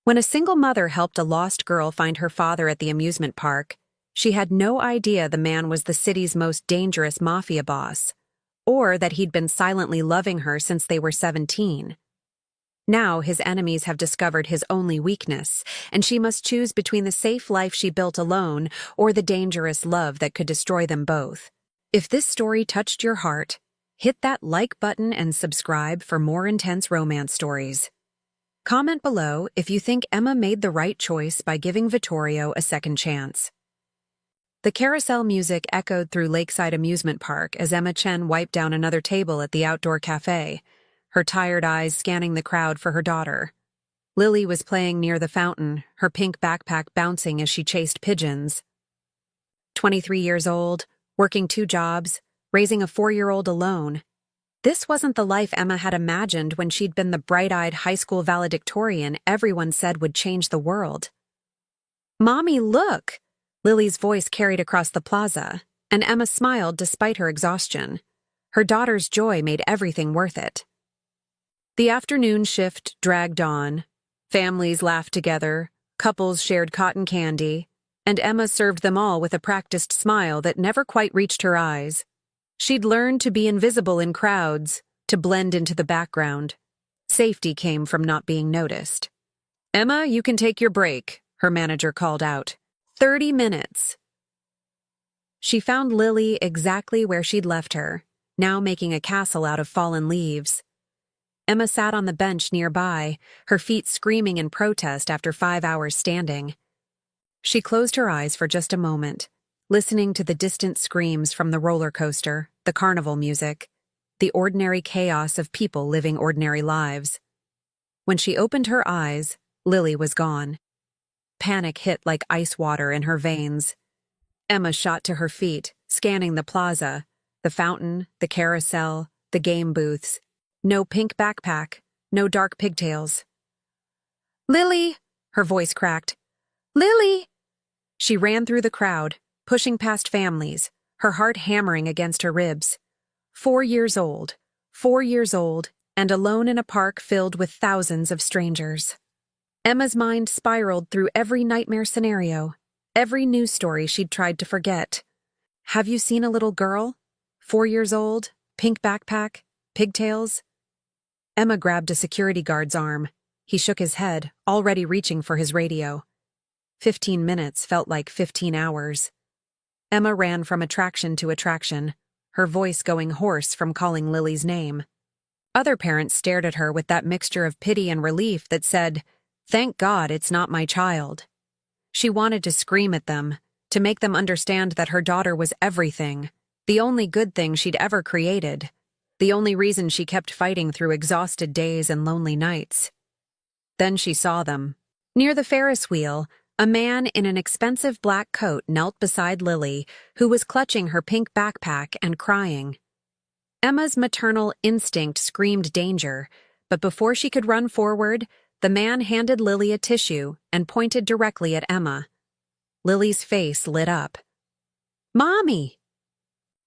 When a single mother helped a lost girl find her father at the amusement park, she had no idea the man was the city's most dangerous mafia boss, or that he'd been silently loving her since they were 17. Now his enemies have discovered his only weakness, and she must choose between the safe life she built alone or the dangerous love that could destroy them both. If this story touched your heart, hit that like button and subscribe for more intense romance stories. Comment below if you think Emma made the right choice by giving Vittorio a second chance. The carousel music echoed through Lakeside Amusement Park as Emma Chen wiped down another table at the outdoor cafe, her tired eyes scanning the crowd for her daughter. Lily was playing near the fountain, her pink backpack bouncing as she chased pigeons. 23 years old, working 2 jobs, raising a 4-year-old alone. This wasn't the life Emma had imagined when she'd been the bright-eyed high school valedictorian everyone said would change the world. "Mommy, look!" Lily's voice carried across the plaza, and Emma smiled despite her exhaustion. Her daughter's joy made everything worth it. The afternoon shift dragged on. Families laughed together, couples shared cotton candy, and Emma served them all with a practiced smile that never quite reached her eyes. She'd learned to be invisible in crowds, to blend into the background. Safety came from not being noticed. "Emma, you can take your break," her manager called out. 30 minutes. She found Lily exactly where she'd left her, now making a castle out of fallen leaves. Emma sat on the bench nearby, her feet screaming in protest after 5 hours standing. She closed her eyes for just a moment, listening to the distant screams from the roller coaster, the carnival music, the ordinary chaos of people living ordinary lives. When she opened her eyes, Lily was gone. Panic hit like ice water in her veins. Emma shot to her feet, scanning the plaza, the fountain, the carousel, the game booths. No pink backpack, no dark pigtails. "Lily!" Her voice cracked. "Lily!" She ran through the crowd, pushing past families, her heart hammering against her ribs. 4 years old, and alone in a park filled with thousands of strangers. Emma's mind spiraled through every nightmare scenario, every news story she'd tried to forget. Have you seen a little girl? 4 years old, pink backpack, pigtails? Emma grabbed a security guard's arm. He shook his head, already reaching for his radio. 15 minutes felt like 15 hours. Emma ran from attraction to attraction, her voice going hoarse from calling Lily's name. Other parents stared at her with that mixture of pity and relief that said, "Thank God it's not my child." She wanted to scream at them, to make them understand that her daughter was everything, the only good thing she'd ever created, the only reason she kept fighting through exhausted days and lonely nights. Then she saw them. Near the Ferris wheel, a man in an expensive black coat knelt beside Lily, who was clutching her pink backpack and crying. Emma's maternal instinct screamed danger, but before she could run forward, the man handed Lily a tissue and pointed directly at Emma. Lily's face lit up. "Mommy!"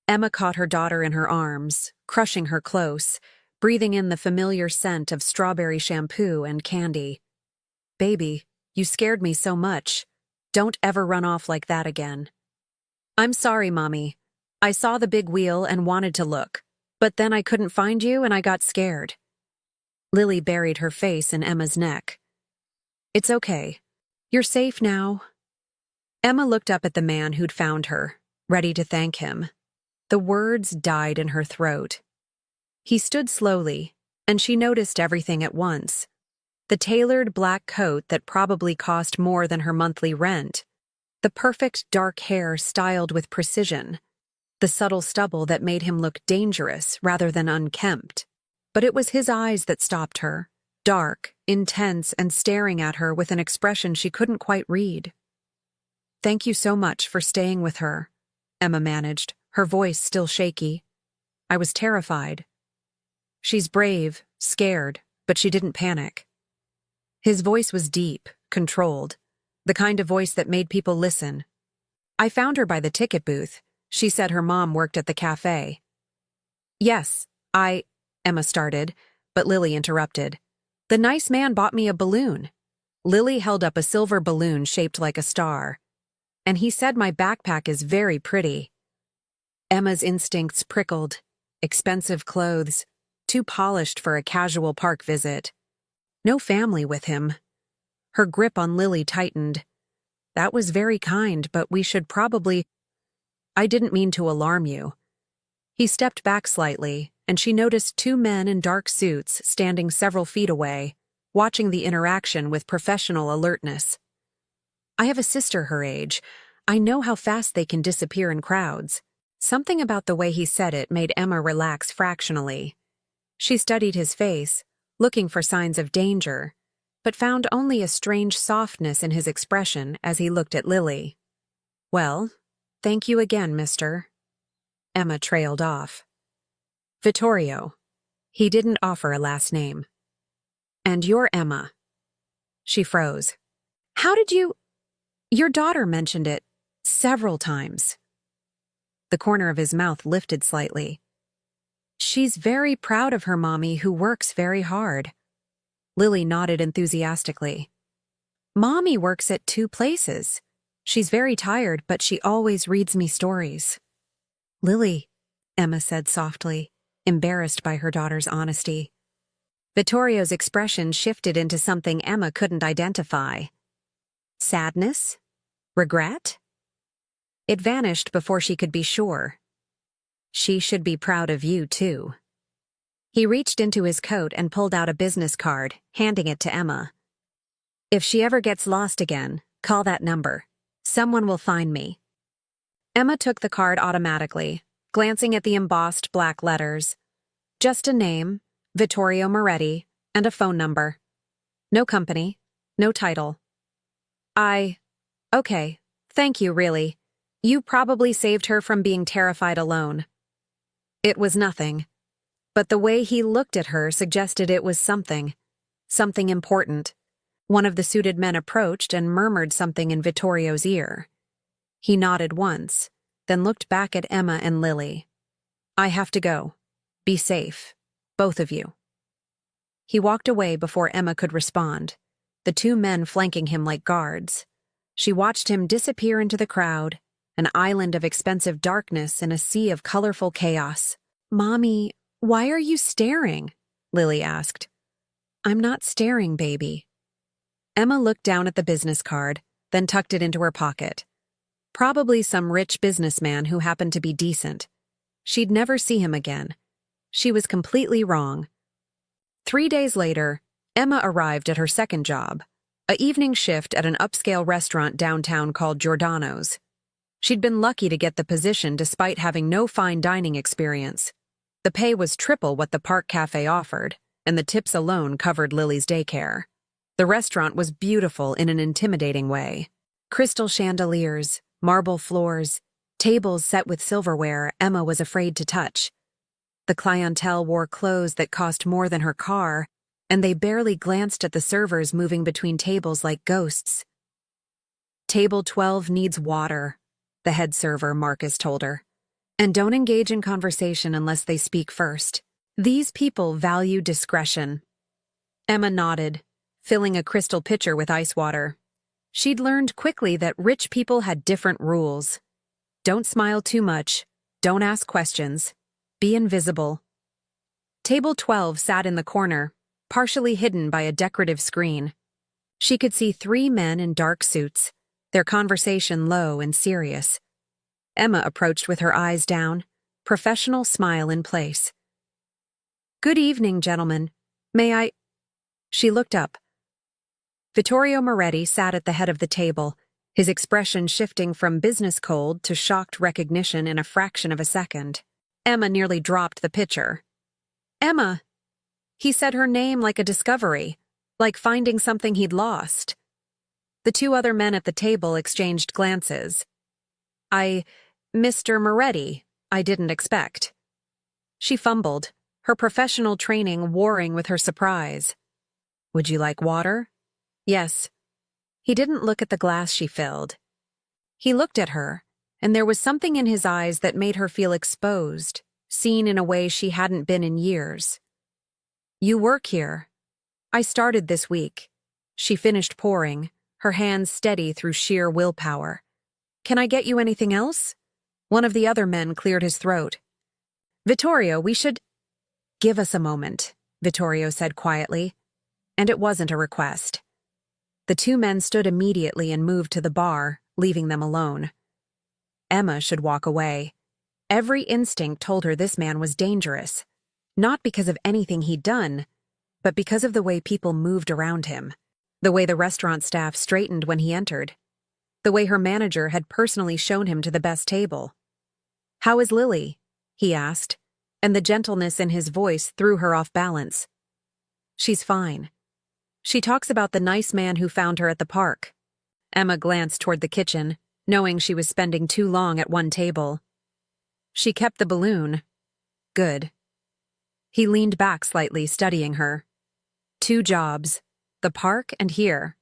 Emma caught her daughter in her arms, crushing her close, breathing in the familiar scent of strawberry shampoo and candy. "Baby, you scared me so much. Don't ever run off like that again." "I'm sorry, Mommy. I saw the big wheel and wanted to look, but then I couldn't find you and I got scared." Lily buried her face in Emma's neck. "It's okay. You're safe now." Emma looked up at the man who'd found her, ready to thank him. The words died in her throat. He stood slowly, and she noticed everything at once. The tailored black coat that probably cost more than her monthly rent, the perfect dark hair styled with precision, the subtle stubble that made him look dangerous rather than unkempt. But it was his eyes that stopped her, dark, intense, and staring at her with an expression she couldn't quite read. "Thank you so much for staying with her," Emma managed, her voice still shaky. "I was terrified." "She's brave, scared, but she didn't panic." His voice was deep, controlled, the kind of voice that made people listen. "I found her by the ticket booth. She said her mom worked at the cafe." "Yes, Emma started, but Lily interrupted. "The nice man bought me a balloon." Lily held up a silver balloon shaped like a star. And he said my backpack is very pretty. Emma's instincts prickled. Expensive clothes, too polished for a casual park visit. No family with him. Her grip on Lily tightened. That was very kind, but we should probably— I didn't mean to alarm you. He stepped back slightly, and she noticed two men in dark suits standing several feet away, watching the interaction with professional alertness. I have a sister her age. I know how fast they can disappear in crowds. Something about the way he said it made Emma relax fractionally. She studied his face, looking for signs of danger, but found only a strange softness in his expression as he looked at Lily. Well, thank you again, mister. Emma trailed off. Vittorio. He didn't offer a last name. And you're Emma. She froze. How did you— Your daughter mentioned it several times. The corner of his mouth lifted slightly. She's very proud of her mommy who works very hard. Lily nodded enthusiastically. Mommy works at 2 places. She's very tired, but she always reads me stories. Lily, Emma said softly, embarrassed by her daughter's honesty. Vittorio's expression shifted into something Emma couldn't identify. Sadness? Regret? It vanished before she could be sure. She should be proud of you, too. He reached into his coat and pulled out a business card, handing it to Emma. If she ever gets lost again, call that number. Someone will find me. Emma took the card automatically, glancing at the embossed black letters. Just a name, Vittorio Moretti, and a phone number. No company, no title. Okay, thank you, really. You probably saved her from being terrified alone. It was nothing, but the way he looked at her suggested it was something important. One of the suited men approached and murmured something in Vittorio's ear. He nodded once, then looked back at Emma and Lily. I have to go. Be safe, both of you. He walked away before Emma could respond, the two men flanking him like guards. She watched him disappear into the crowd, an island of expensive darkness in a sea of colorful chaos. Mommy, why are you staring? Lily asked. I'm not staring, baby. Emma looked down at the business card, then tucked it into her pocket. Probably some rich businessman who happened to be decent. She'd never see him again. She was completely wrong. 3 days later, Emma arrived at her second job, an evening shift at an upscale restaurant downtown called Giordano's. She'd been lucky to get the position despite having no fine dining experience. The pay was triple what the park cafe offered, and the tips alone covered Lily's daycare. The restaurant was beautiful in an intimidating way. Crystal chandeliers, marble floors, tables set with silverware Emma was afraid to touch. The clientele wore clothes that cost more than her car, and they barely glanced at the servers moving between tables like ghosts. Table 12 needs water, the head server, Marcus, told her. And don't engage in conversation unless they speak first. These people value discretion. Emma nodded, filling a crystal pitcher with ice water. She'd learned quickly that rich people had different rules. Don't smile too much. Don't ask questions. Be invisible. Table 12 sat in the corner, partially hidden by a decorative screen. She could see 3 men in dark suits, their conversation low and serious. Emma approached with her eyes down, professional smile in place. Good evening, gentlemen. May I— She looked up. Vittorio Moretti sat at the head of the table, his expression shifting from business cold to shocked recognition in a fraction of a second. Emma nearly dropped the pitcher. Emma! He said her name like a discovery, like finding something he'd lost. The 2 other men at the table exchanged glances. Mr. Moretti, I didn't expect. She fumbled, her professional training warring with her surprise. Would you like water? Yes. He didn't look at the glass she filled. He looked at her, and there was something in his eyes that made her feel exposed, seen in a way she hadn't been in years. You work here. I started this week. She finished pouring, her hands steady through sheer willpower. "Can I get you anything else?" One of the other men cleared his throat. "Vittorio, we should—" "Give us a moment," Vittorio said quietly. And it wasn't a request. The two men stood immediately and moved to the bar, leaving them alone. Emma should walk away. Every instinct told her this man was dangerous, not because of anything he'd done, but because of the way people moved around him, the way the restaurant staff straightened when he entered, the way her manager had personally shown him to the best table. "How is Lily?" he asked, and the gentleness in his voice threw her off balance. "She's fine. She talks about the nice man who found her at the park." Emma glanced toward the kitchen, knowing she was spending too long at one table. "She kept the balloon." "Good." He leaned back slightly, studying her. "2 jobs, the park and here.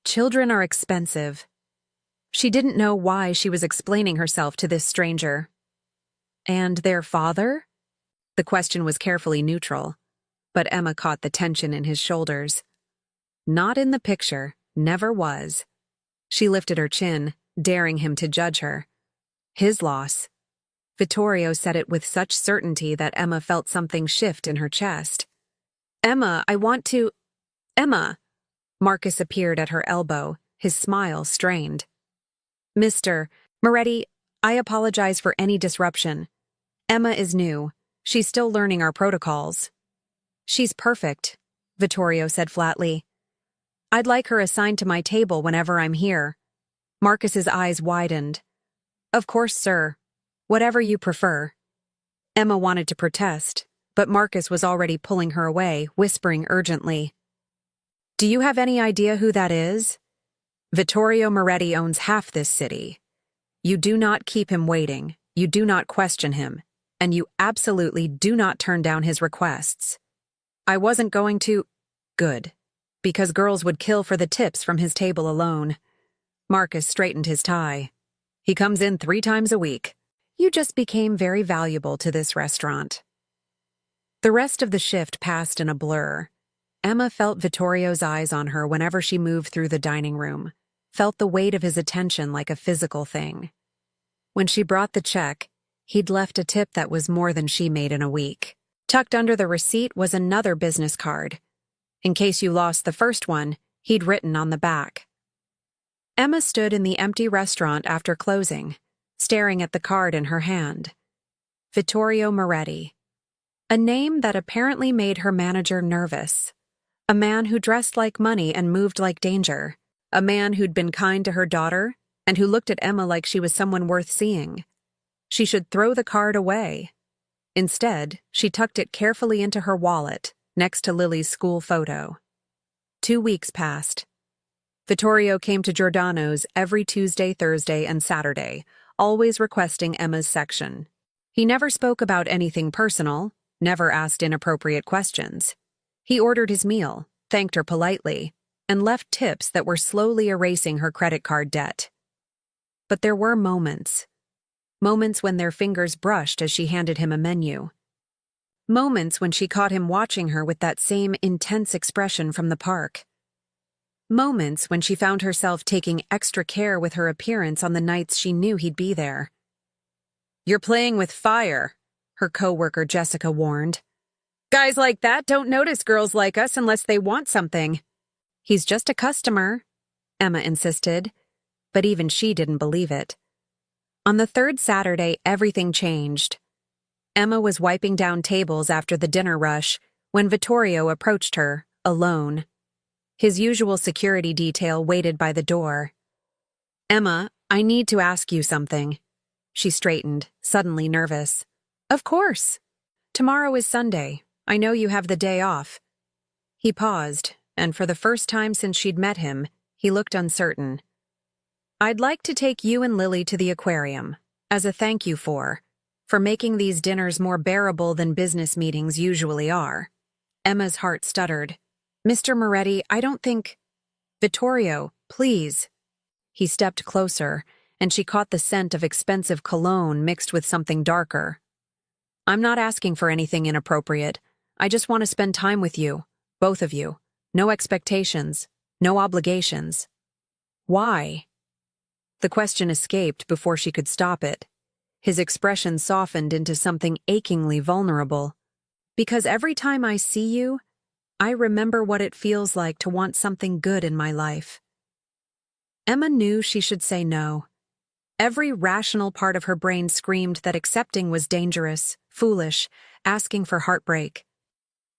Children are expensive." She didn't know why she was explaining herself to this stranger. "And their father?" The question was carefully neutral, but Emma caught the tension in his shoulders. "Not in the picture, never was." She lifted her chin, daring him to judge her. "His loss." Vittorio said it with such certainty that Emma felt something shift in her chest. "Emma, I want to—" "Emma!" Marcus appeared at her elbow, his smile strained. "Mr. Moretti, I apologize for any disruption. Emma is new. She's still learning our protocols." "She's perfect," Vittorio said flatly. "I'd like her assigned to my table whenever I'm here." Marcus's eyes widened. "Of course, sir. Whatever you prefer." Emma wanted to protest, but Marcus was already pulling her away, whispering urgently. "Do you have any idea who that is? Vittorio Moretti owns half this city. You do not keep him waiting, you do not question him, and you absolutely do not turn down his requests." "I wasn't going to—" "Good. Because girls would kill for the tips from his table alone." Marcus straightened his tie. "He comes in 3 times a week. You just became very valuable to this restaurant." The rest of the shift passed in a blur. Emma felt Vittorio's eyes on her whenever she moved through the dining room, felt the weight of his attention like a physical thing. When she brought the check, he'd left a tip that was more than she made in a week. Tucked under the receipt was another business card. In case you lost the first one, he'd written on the back. Emma stood in the empty restaurant after closing, staring at the card in her hand. Vittorio Moretti. A name that apparently made her manager nervous. A man who dressed like money and moved like danger. A man who'd been kind to her daughter and who looked at Emma like she was someone worth seeing. She should throw the card away. Instead, she tucked it carefully into her wallet, next to Lily's school photo. 2 weeks passed. Vittorio came to Giordano's every Tuesday, Thursday, and Saturday, always requesting Emma's section. He never spoke about anything personal, never asked inappropriate questions. He ordered his meal, thanked her politely, and left tips that were slowly erasing her credit card debt. But there were moments. Moments when their fingers brushed as she handed him a menu. Moments when she caught him watching her with that same intense expression from the park. Moments when she found herself taking extra care with her appearance on the nights she knew he'd be there. "You're playing with fire," her coworker Jessica warned. "Guys like that don't notice girls like us unless they want something." "He's just a customer," Emma insisted, but even she didn't believe it. On the 3rd Saturday, everything changed. Emma was wiping down tables after the dinner rush when Vittorio approached her, alone. His usual security detail waited by the door. "Emma, I need to ask you something." She straightened, suddenly nervous. "Of course. Tomorrow is Sunday. I know you have the day off." He paused, and for the first time since she'd met him, he looked uncertain. "I'd like to take you and Lily to the aquarium, as a thank you for making these dinners more bearable than business meetings usually are." Emma's heart stuttered. "Mr. Moretti, I don't think—" "Vittorio, please." He stepped closer, and she caught the scent of expensive cologne mixed with something darker. "I'm not asking for anything inappropriate. I just want to spend time with you, both of you. No expectations. No obligations. Why? The question escaped before she could stop it. His expression softened into something achingly vulnerable. Because every time I see you, I remember what it feels like to want something good in my life. Emma knew she should say no. Every rational part of her brain screamed that accepting was dangerous, foolish, asking for heartbreak.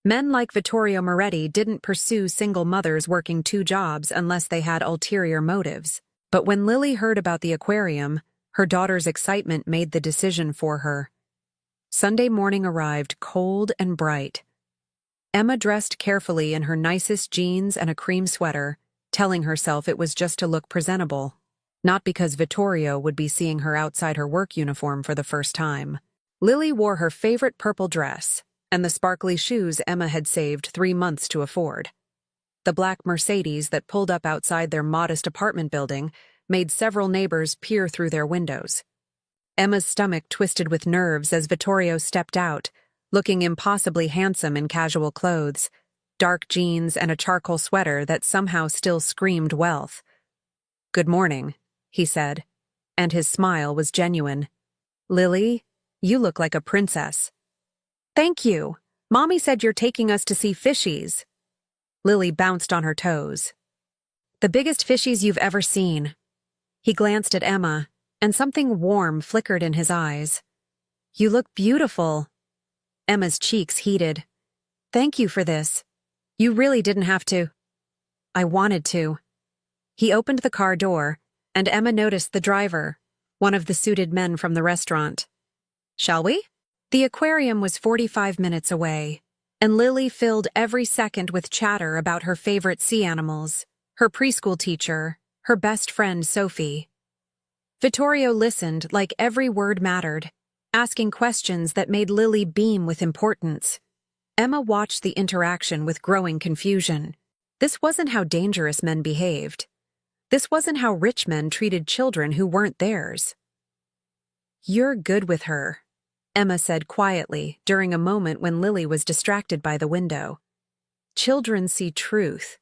Men like Vittorio Moretti didn't pursue single mothers working 2 jobs unless they had ulterior motives. But when Lily heard about the aquarium, her daughter's excitement made the decision for her. Sunday morning arrived cold and bright. Emma dressed carefully in her nicest jeans and a cream sweater, telling herself it was just to look presentable. Not because Vittorio would be seeing her outside her work uniform for the first time. Lily wore her favorite purple dress and the sparkly shoes Emma had saved 3 months to afford. The black Mercedes that pulled up outside their modest apartment building made several neighbors peer through their windows. Emma's stomach twisted with nerves as Vittorio stepped out, looking impossibly handsome in casual clothes, dark jeans and a charcoal sweater that somehow still screamed wealth. "Good morning," he said, and his smile was genuine. "Lily, you look like a princess." "Thank you. Mommy said you're taking us to see fishies." Lily bounced on her toes. "The biggest fishies you've ever seen." He glanced at Emma, and something warm flickered in his eyes. "You look beautiful." Emma's cheeks heated. "Thank you for this. You really didn't have to." "I wanted to." He opened the car door, and Emma noticed the driver, one of the suited men from the restaurant. "Shall we?" The aquarium was 45 minutes away, and Lily filled every second with chatter about her favorite sea animals, her preschool teacher, her best friend Sophie. Vittorio listened like every word mattered, asking questions that made Lily beam with importance. Emma watched the interaction with growing confusion. This wasn't how dangerous men behaved. This wasn't how rich men treated children who weren't theirs. "You're good with her," Emma said quietly during a moment when Lily was distracted by the window. "Children see truth."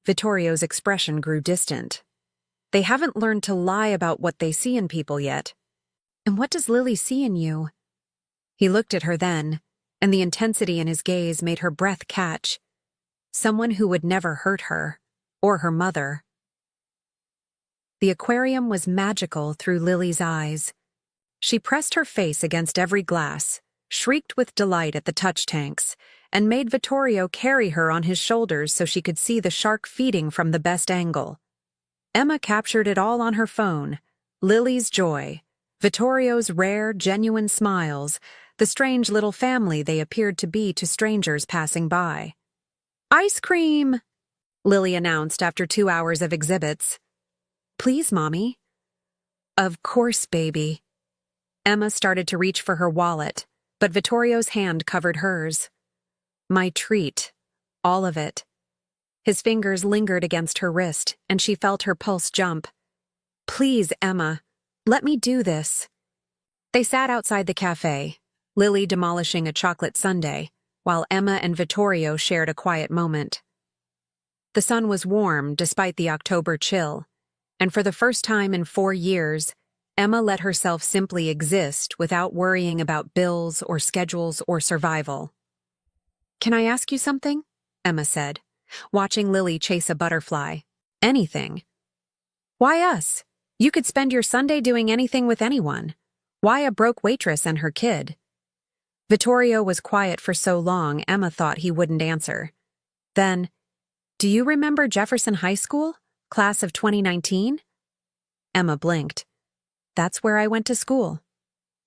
Vittorio's expression grew distant. "They haven't learned to lie about what they see in people yet." "And what does Lily see in you?" He looked at her then, and the intensity in his gaze made her breath catch. Someone who would never hurt her, or her mother. The aquarium was magical through Lily's eyes. She pressed her face against every glass, shrieked with delight at the touch tanks, and made Vittorio carry her on his shoulders so she could see the shark feeding from the best angle. Emma captured it all on her phone: Lily's joy, Vittorio's rare, genuine smiles, the strange little family they appeared to be to strangers passing by. "Ice cream!" Lily announced after 2 hours of exhibits. "Please, Mommy." "Of course, baby." Emma started to reach for her wallet, but Vittorio's hand covered hers. "My treat. All of it." His fingers lingered against her wrist, and she felt her pulse jump. "Please, Emma, let me do this." They sat outside the cafe, Lily demolishing a chocolate sundae, while Emma and Vittorio shared a quiet moment. The sun was warm despite the October chill, and for the first time in 4 years, Emma let herself simply exist without worrying about bills or schedules or survival. "Can I ask you something?" Emma said, watching Lily chase a butterfly. "Anything." "Why us? You could spend your Sunday doing anything with anyone. Why a broke waitress and her kid?" Vittorio was quiet for so long Emma thought he wouldn't answer. Then, "Do you remember Jefferson High School, class of 2019? Emma blinked. "That's where I went to school."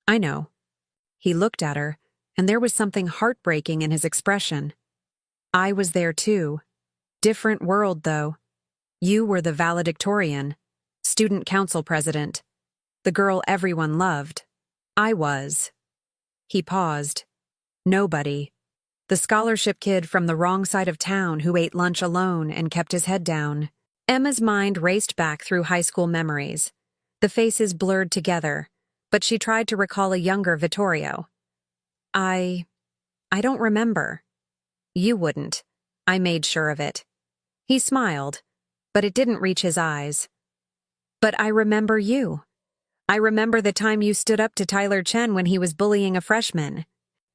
"I know." He looked at her, and there was something heartbreaking in his expression. "I was there too. Different world, though. You were the valedictorian, student council president, the girl everyone loved. I was." He paused. "Nobody. The scholarship kid from the wrong side of town who ate lunch alone and kept his head down." Emma's mind raced back through high school memories. The faces blurred together, but she tried to recall a younger Vittorio. I don't remember." "You wouldn't. I made sure of it." He smiled, but it didn't reach his eyes. But I remember you. I remember the time you stood up to Tyler Chen when he was bullying a freshman.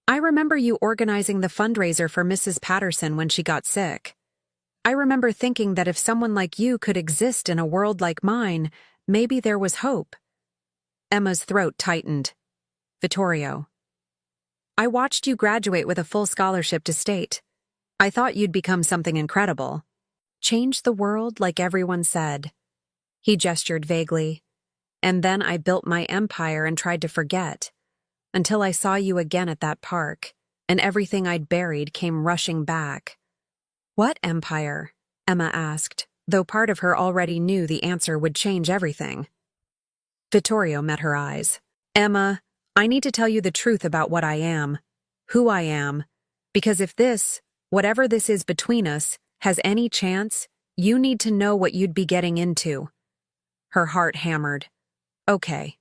I remember you organizing the fundraiser for Mrs. Patterson when she got sick. I remember thinking that if someone like you could exist in a world like mine, maybe there was hope. Emma's throat tightened. Vittorio. I watched you graduate with a full scholarship to state. I thought you'd become something incredible. Change the world like everyone said. He gestured vaguely. And then I built my empire and tried to forget. Until I saw you again at that park, and everything I'd buried came rushing back. What empire? Emma asked, though part of her already knew the answer would change everything. Vittorio met her eyes. Emma, I need to tell you the truth about what I am, who I am, because if this, whatever this is between us, has any chance, you need to know what you'd be getting into. Her heart hammered. Okay.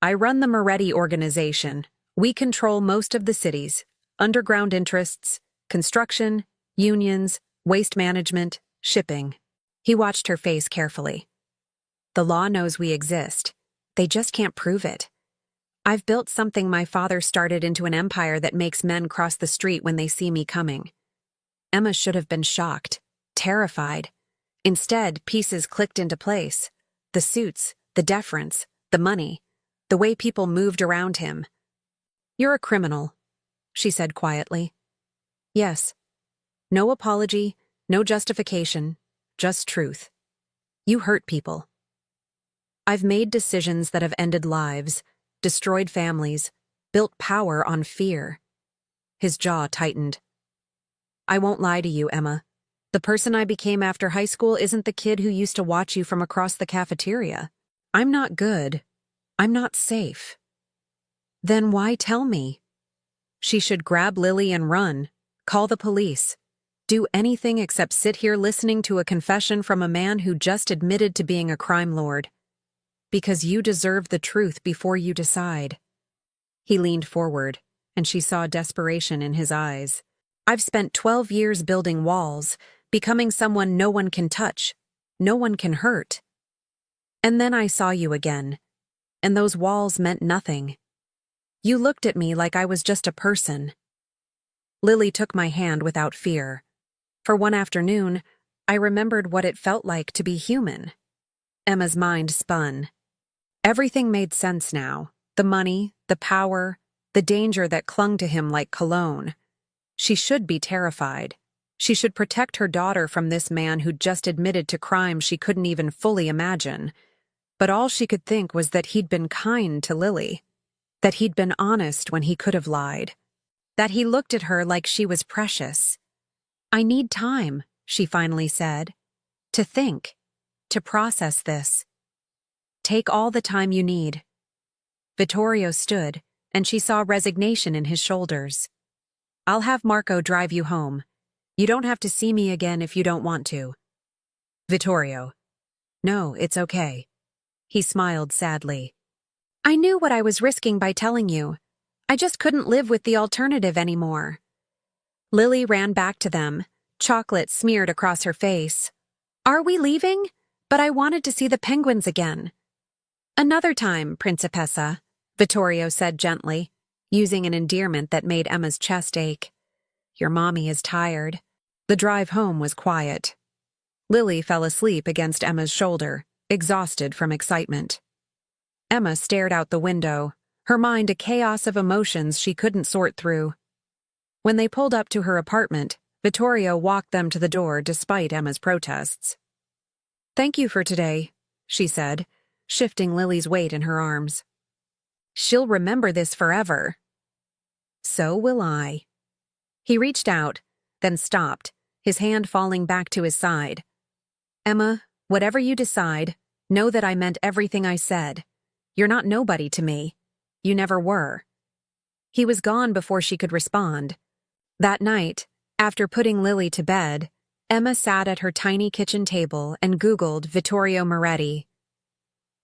I run the Moretti organization. We control most of the cities, underground interests, construction, unions, waste management, shipping. He watched her face carefully. The law knows we exist. They just can't prove it. I've built something my father started into an empire that makes men cross the street when they see me coming. Emma should have been shocked, terrified. Instead, pieces clicked into place. The suits, the deference, the money, the way people moved around him. You're a criminal, she said quietly. Yes. No apology, no justification, just truth. You hurt people. I've made decisions that have ended lives, destroyed families, built power on fear. His jaw tightened. I won't lie to you, Emma. The person I became after high school isn't the kid who used to watch you from across the cafeteria. I'm not good. I'm not safe. Then why tell me? She should grab Lily and run, call the police, do anything except sit here listening to a confession from a man who just admitted to being a crime lord. Because you deserve the truth before you decide. He leaned forward, and she saw desperation in his eyes. I've spent 12 years building walls, becoming someone no one can touch, no one can hurt. And then I saw you again, and those walls meant nothing. You looked at me like I was just a person. Lily took my hand without fear. For one afternoon, I remembered what it felt like to be human. Emma's mind spun. Everything made sense now. The money, the power, the danger that clung to him like cologne. She should be terrified. She should protect her daughter from this man who'd just admitted to crimes she couldn't even fully imagine. But all she could think was that he'd been kind to Lily. That he'd been honest when he could have lied. That he looked at her like she was precious. I need time, she finally said. To think. To process this. Take all the time you need. Vittorio stood, and she saw resignation in his shoulders. I'll have Marco drive you home. You don't have to see me again if you don't want to. Vittorio. No, it's okay. He smiled sadly. I knew what I was risking by telling you. I just couldn't live with the alternative anymore. Lily ran back to them, chocolate smeared across her face. Are we leaving? But I wanted to see the penguins again. Another time, Principessa, Vittorio said gently, using an endearment that made Emma's chest ache. Your mommy is tired. The drive home was quiet. Lily fell asleep against Emma's shoulder, exhausted from excitement. Emma stared out the window, her mind a chaos of emotions she couldn't sort through. When they pulled up to her apartment, Vittorio walked them to the door despite Emma's protests. Thank you for today, she said, shifting Lily's weight in her arms. She'll remember this forever. So will I. He reached out, then stopped, his hand falling back to his side. Emma, whatever you decide, know that I meant everything I said. You're not nobody to me. You never were. He was gone before she could respond. That night, after putting Lily to bed, Emma sat at her tiny kitchen table and Googled Vittorio Moretti.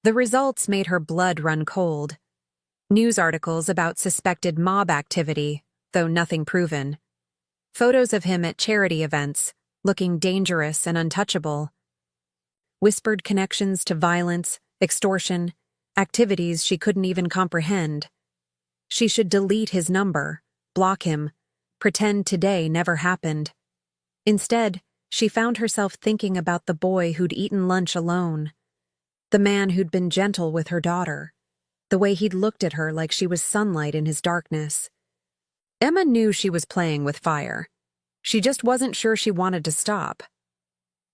The results made her blood run cold. News articles about suspected mob activity, though nothing proven. Photos of him at charity events, looking dangerous and untouchable. whispered connections to violence, extortion, activities she couldn't even comprehend. She should delete his number, block him, pretend today never happened. Instead, she found herself thinking about the boy who'd eaten lunch alone, the man who'd been gentle with her daughter, the way he'd looked at her like she was sunlight in his darkness. Emma knew she was playing with fire. She just wasn't sure she wanted to stop.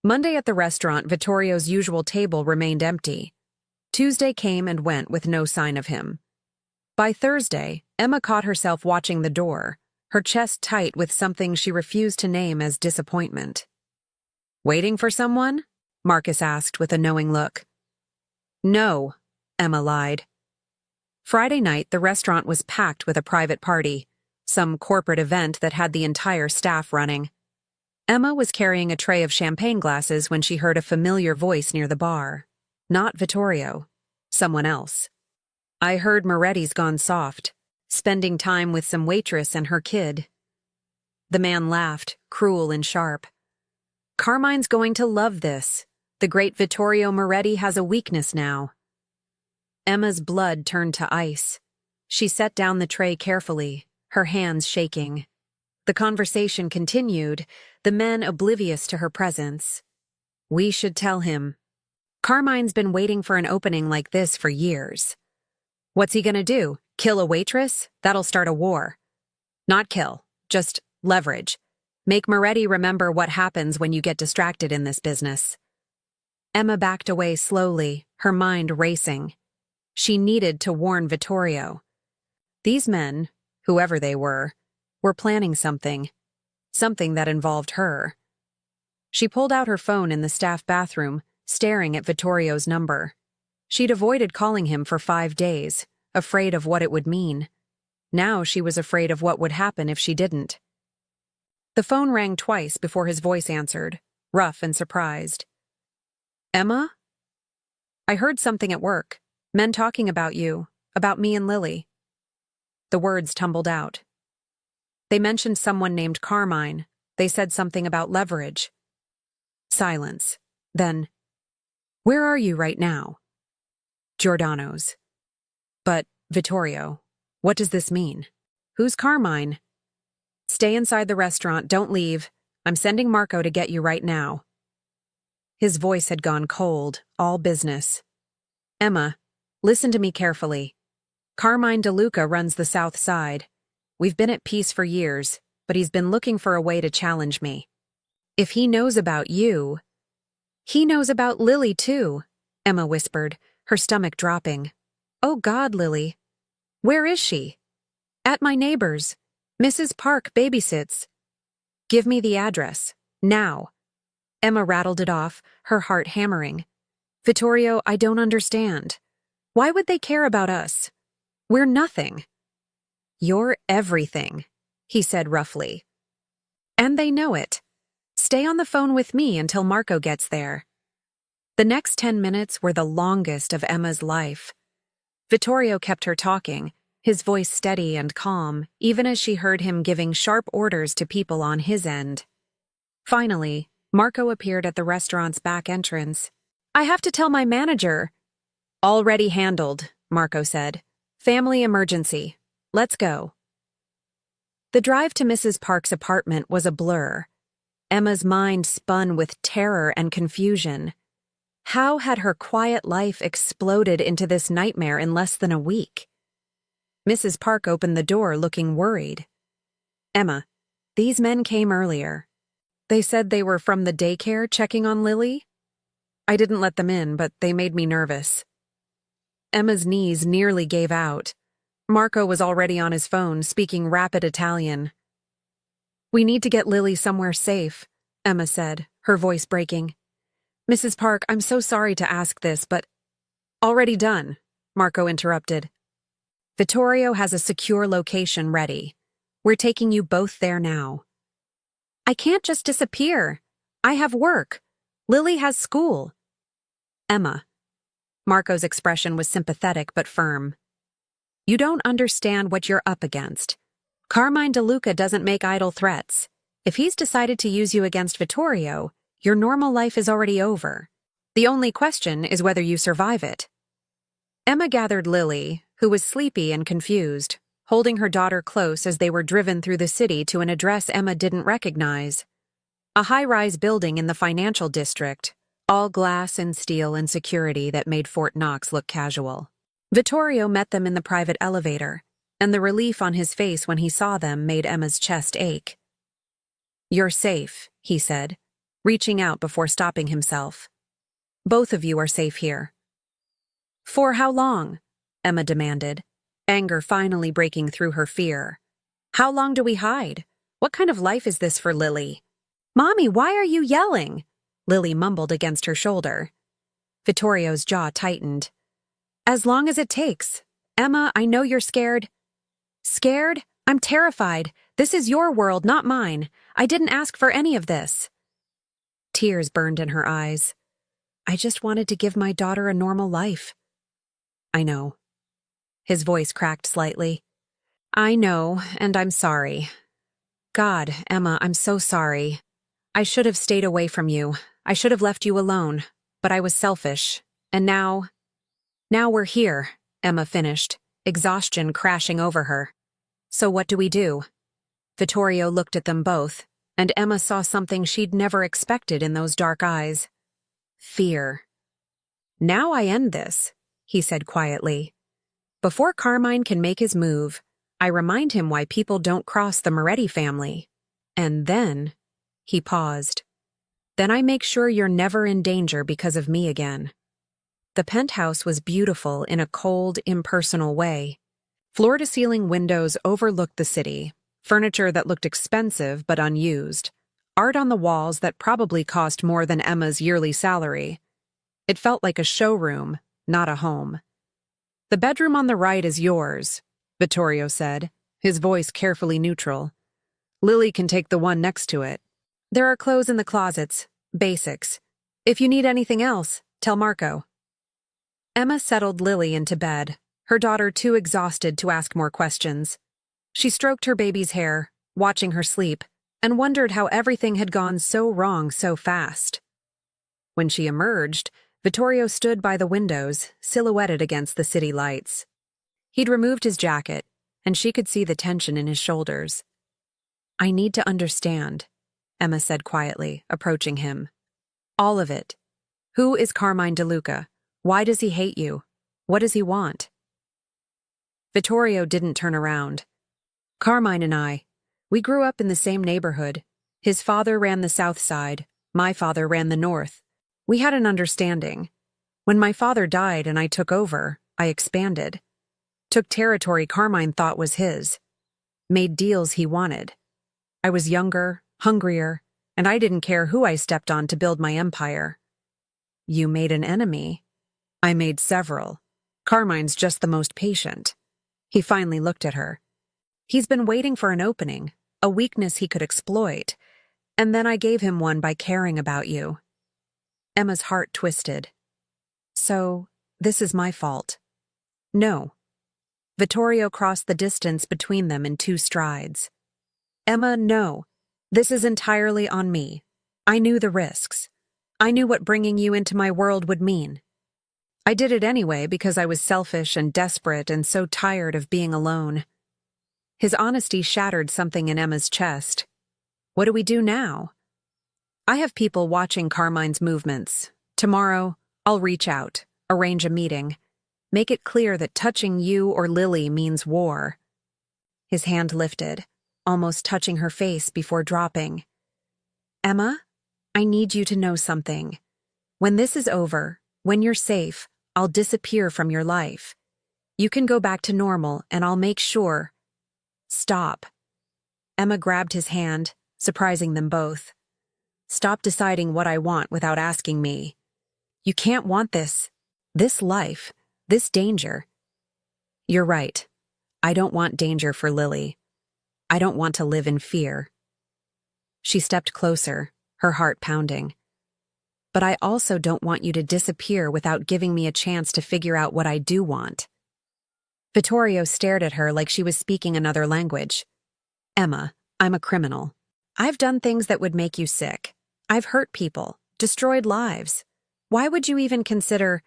Monday at the restaurant, Vittorio's usual table remained empty. Tuesday came and went with no sign of him. By Thursday, Emma caught herself watching the door, her chest tight with something she refused to name as disappointment. "Waiting for someone?" Marcus asked with a knowing look. "No," Emma lied. Friday night, the restaurant was packed with a private party, some corporate event that had the entire staff running. Emma was carrying a tray of champagne glasses when she heard a familiar voice near the bar. Not Vittorio. Someone else. "I heard Moretti's gone soft, spending time with some waitress and her kid." The man laughed, cruel and sharp. "Carmine's going to love this. The great Vittorio Moretti has a weakness now." Emma's blood turned to ice. She set down the tray carefully, her hands shaking. The conversation continued, the men oblivious to her presence. "We should tell him. Carmine's been waiting for an opening like this for years. What's he gonna do? Kill a waitress? That'll start a war. Not kill, just leverage. Make Moretti remember what happens when you get distracted in this business." Emma backed away slowly, her mind racing. She needed to warn Vittorio. These men, whoever they were planning something that involved her. She pulled out her phone in the staff bathroom, staring at Vittorio's number. She'd avoided calling him for 5 days, afraid of what it would mean. Now she was afraid of what would happen if she didn't. The phone rang twice before his voice answered, rough and surprised. "Emma? I heard something at work. Men talking about you, about me and Lily." The words tumbled out. "They mentioned someone named Carmine. They said something about leverage." Silence. Then, "Where are you right now?" "Giordano's." "But, Vittorio, what does this mean? Who's Carmine?" "Stay inside the restaurant, don't leave. I'm sending Marco to get you right now." His voice had gone cold, all business. "Emma, listen to me carefully. Carmine DeLuca runs the South Side. We've been at peace for years, but he's been looking for a way to challenge me. If he knows about you—" "He knows about Lily, too," Emma whispered, her stomach dropping. "Oh God, Lily. Where is she?" "At my neighbor's. Mrs. Park babysits." "Give me the address. Now." Emma rattled it off, her heart hammering. "Vittorio, I don't understand. Why would they care about us? We're nothing." "You're everything," he said roughly. "And they know it. Stay on the phone with me until Marco gets there." The next 10 minutes were the longest of Emma's life. Vittorio kept her talking, his voice steady and calm, even as she heard him giving sharp orders to people on his end. Finally, Marco appeared at the restaurant's back entrance. "I have to tell my manager." "Already handled," Marco said. "Family emergency. Let's go." The drive to Mrs. Park's apartment was a blur. Emma's mind spun with terror and confusion. How had her quiet life exploded into this nightmare in less than a week? Mrs. Park opened the door looking worried. "Emma, these men came earlier. They said they were from the daycare checking on Lily. I didn't let them in, but they made me nervous." Emma's knees nearly gave out. Marco was already on his phone, speaking rapid Italian. "We need to get Lily somewhere safe," Emma said, her voice breaking. "Mrs. Park, I'm so sorry to ask this, but—" "Already done," Marco interrupted. "Vittorio has a secure location ready. We're taking you both there now." "I can't just disappear. I have work. Lily has school." "Emma." Marco's expression was sympathetic but firm. "You don't understand what you're up against. Carmine DeLuca doesn't make idle threats. If he's decided to use you against Vittorio, your normal life is already over. The only question is whether you survive it. Emma gathered Lily, who was sleepy and confused, holding her daughter close as they were driven through the city to an address Emma didn't recognize. A high-rise building in the financial district, all glass and steel and security that made Fort Knox look casual. Vittorio met them in the private elevator, and the relief on his face when he saw them made Emma's chest ache. "You're safe," he said, reaching out before stopping himself. "Both of you are safe here." "For how long?" Emma demanded, anger finally breaking through her fear. "How long do we hide? What kind of life is this for Lily?" "Mommy, why are you yelling?" Lily mumbled against her shoulder. Vittorio's jaw tightened. "As long as it takes. Emma, I know you're scared." "Scared? I'm terrified. This is your world, not mine. I didn't ask for any of this." Tears burned in her eyes. "I just wanted to give my daughter a normal life." "I know." His voice cracked slightly. "I know, and I'm sorry. God, Emma, I'm so sorry. I should have stayed away from you. I should have left you alone, but I was selfish. And now we're here," Emma finished, exhaustion crashing over her. "So what do we do?" Vittorio looked at them both, and Emma saw something she'd never expected in those dark eyes. Fear. "Now I end this," he said quietly. "Before Carmine can make his move, I remind him why people don't cross the Moretti family. And then," he paused, "then I make sure you're never in danger because of me again." The penthouse was beautiful in a cold, impersonal way. Floor-to-ceiling windows overlooked the city, furniture that looked expensive but unused, art on the walls that probably cost more than Emma's yearly salary. It felt like a showroom, not a home. "The bedroom on the right is yours," Vittorio said, his voice carefully neutral. "Lily can take the one next to it. There are clothes in the closets, basics. If you need anything else, tell Marco." Emma settled Lily into bed, her daughter too exhausted to ask more questions. She stroked her baby's hair, watching her sleep, and wondered how everything had gone so wrong so fast. When she emerged, Vittorio stood by the windows, silhouetted against the city lights. He'd removed his jacket, and she could see the tension in his shoulders. "I need to understand," Emma said quietly, approaching him. "All of it. Who is Carmine DeLuca? Why does he hate you? What does he want?" Vittorio didn't turn around. "Carmine and we grew up in the same neighborhood. His father ran the south side, my father ran the north. We had an understanding. When my father died and I took over, I expanded. Took territory Carmine thought was his. Made deals he wanted. I was younger, hungrier, and I didn't care who I stepped on to build my empire." "You made an enemy." "I made several. Carmine's just the most patient." He finally looked at her. "He's been waiting for an opening, a weakness he could exploit, and then I gave him one by caring about you." Emma's heart twisted. "So, this is my fault?" "No." Vittorio crossed the distance between them in 2 strides. "Emma, no. This is entirely on me. I knew the risks. I knew what bringing you into my world would mean. I did it anyway because I was selfish and desperate and so tired of being alone." His honesty shattered something in Emma's chest. "What do we do now?" "I have people watching Carmine's movements. Tomorrow, I'll reach out, arrange a meeting. Make it clear that touching you or Lily means war." His hand lifted, almost touching her face before dropping. "Emma, I need you to know something. When this is over, when you're safe, I'll disappear from your life. You can go back to normal, and I'll make sure—" "Stop." Emma grabbed his hand, surprising them both. "Stop deciding what I want without asking me. You can't want this life, this danger." "You're right. I don't want danger for Lily. I don't want to live in fear." She stepped closer, her heart pounding. "But I also don't want you to disappear without giving me a chance to figure out what I do want." Vittorio stared at her like she was speaking another language. "Emma, I'm a criminal. I've done things that would make you sick. I've hurt people, destroyed lives. Why would you even consider?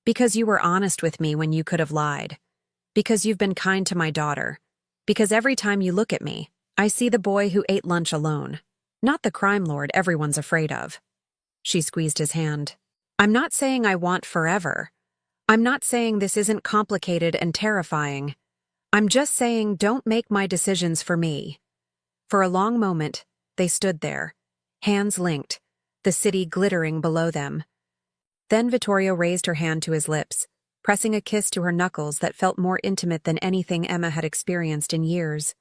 Because you were honest with me when you could have lied. Because you've been kind to my daughter. Because every time you look at me, I see the boy who ate lunch alone, not the crime lord everyone's afraid of. She squeezed his hand. I'm not saying I want forever. I'm not saying this isn't complicated and terrifying. I'm just saying don't make my decisions for me. For a long moment, they stood there, hands linked, the city glittering below them. Then Vittorio raised her hand to his lips, pressing a kiss to her knuckles that felt more intimate than anything Emma had experienced in years.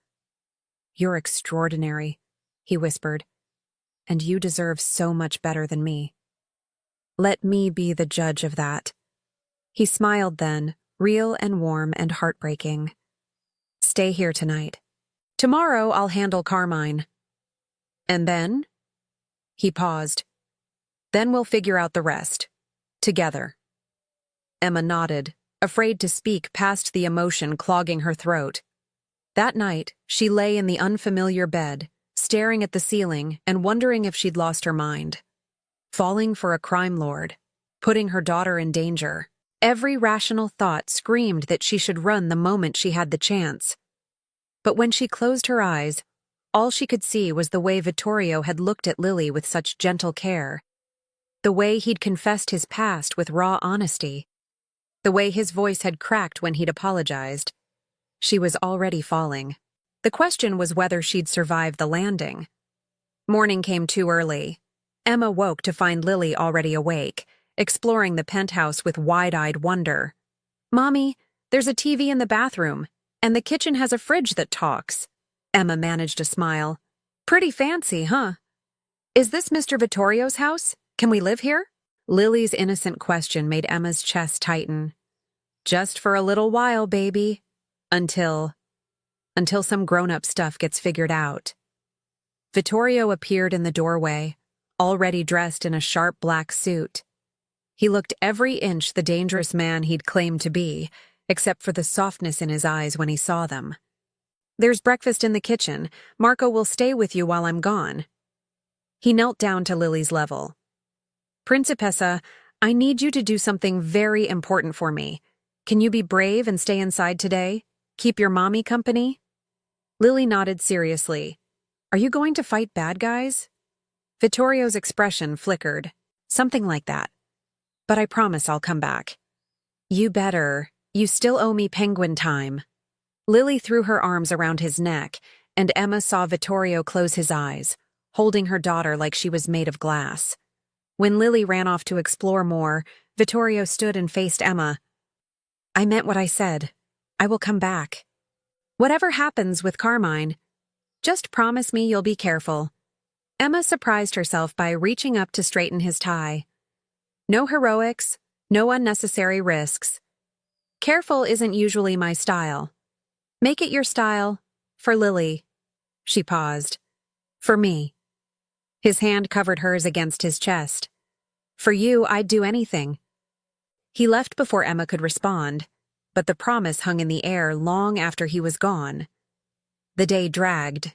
You're extraordinary, he whispered, and you deserve so much better than me. Let me be the judge of that. He smiled then, real and warm and heartbreaking. Stay here tonight. Tomorrow I'll handle Carmine. And then? He paused. Then we'll figure out the rest. Together. Emma nodded, afraid to speak past the emotion clogging her throat. That night, she lay in the unfamiliar bed, staring at the ceiling and wondering if she'd lost her mind. Falling for a crime lord, putting her daughter in danger. Every rational thought screamed that she should run the moment she had the chance. But when she closed her eyes, all she could see was the way Vittorio had looked at Lily with such gentle care, the way he'd confessed his past with raw honesty, the way his voice had cracked when he'd apologized. She was already falling. The question was whether she'd survive the landing. Morning came too early. Emma woke to find Lily already awake, exploring the penthouse with wide-eyed wonder. Mommy, there's a TV in the bathroom, and the kitchen has a fridge that talks. Emma managed a smile. Pretty fancy, huh? Is this Mr. Vittorio's house? Can we live here? Lily's innocent question made Emma's chest tighten. Just for a little while, baby. Until some grown-up stuff gets figured out. Vittorio appeared in the doorway, already dressed in a sharp black suit. He looked every inch the dangerous man he'd claimed to be, except for the softness in his eyes when he saw them. There's breakfast in the kitchen. Marco will stay with you while I'm gone. He knelt down to Lily's level. Principessa, I need you to do something very important for me. Can you be brave and stay inside today? Keep your mommy company? Lily nodded seriously. Are you going to fight bad guys? Vittorio's expression flickered. Something like that. But I promise I'll come back. You better. You still owe me penguin time. Lily threw her arms around his neck, and Emma saw Vittorio close his eyes, holding her daughter like she was made of glass. When Lily ran off to explore more, Vittorio stood and faced Emma. I meant what I said. I will come back. Whatever happens with Carmine, just promise me you'll be careful. Emma surprised herself by reaching up to straighten his tie. No heroics, no unnecessary risks. Careful isn't usually my style. Make it your style, for Lily. She paused. For me. His hand covered hers against his chest. For you, I'd do anything. He left before Emma could respond, but the promise hung in the air long after he was gone. The day dragged.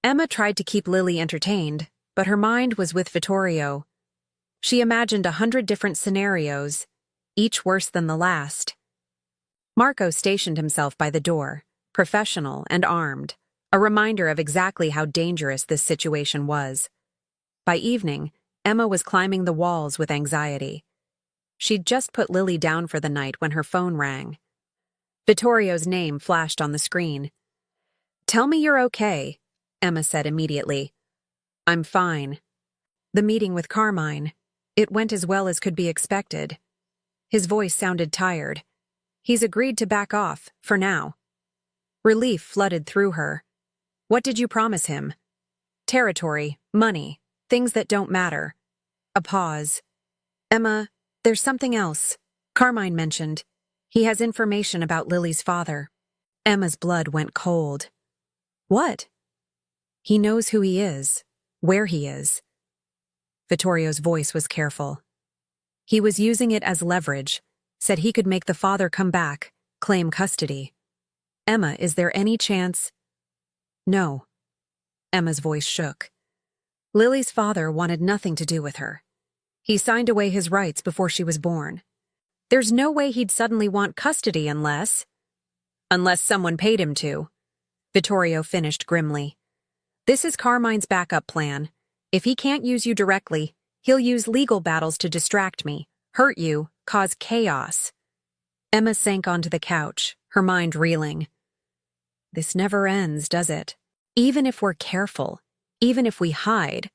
Emma tried to keep Lily entertained, but her mind was with Vittorio. She imagined 100 different scenarios, each worse than the last. Marco stationed himself by the door, professional and armed, a reminder of exactly how dangerous this situation was. By evening, Emma was climbing the walls with anxiety. She'd just put Lily down for the night when her phone rang. Vittorio's name flashed on the screen. Tell me you're okay, Emma said immediately. I'm fine. The meeting with Carmine. It went as well as could be expected. His voice sounded tired. He's agreed to back off, for now. Relief flooded through her. What did you promise him? Territory, money, things that don't matter. A pause. Emma, there's something else. Carmine mentioned. He has information about Lily's father. Emma's blood went cold. What? He knows who he is, where he is. Vittorio's voice was careful. He was using it as leverage, said he could make the father come back, claim custody. Emma, is there any chance? No. Emma's voice shook. Lily's father wanted nothing to do with her. He signed away his rights before she was born. There's no way he'd suddenly want custody unless someone paid him to. Vittorio finished grimly. This is Carmine's backup plan. If he can't use you directly, he'll use legal battles to distract me, hurt you, cause chaos. Emma sank onto the couch, her mind reeling. This never ends, does it? Even if we're careful, even if we hide,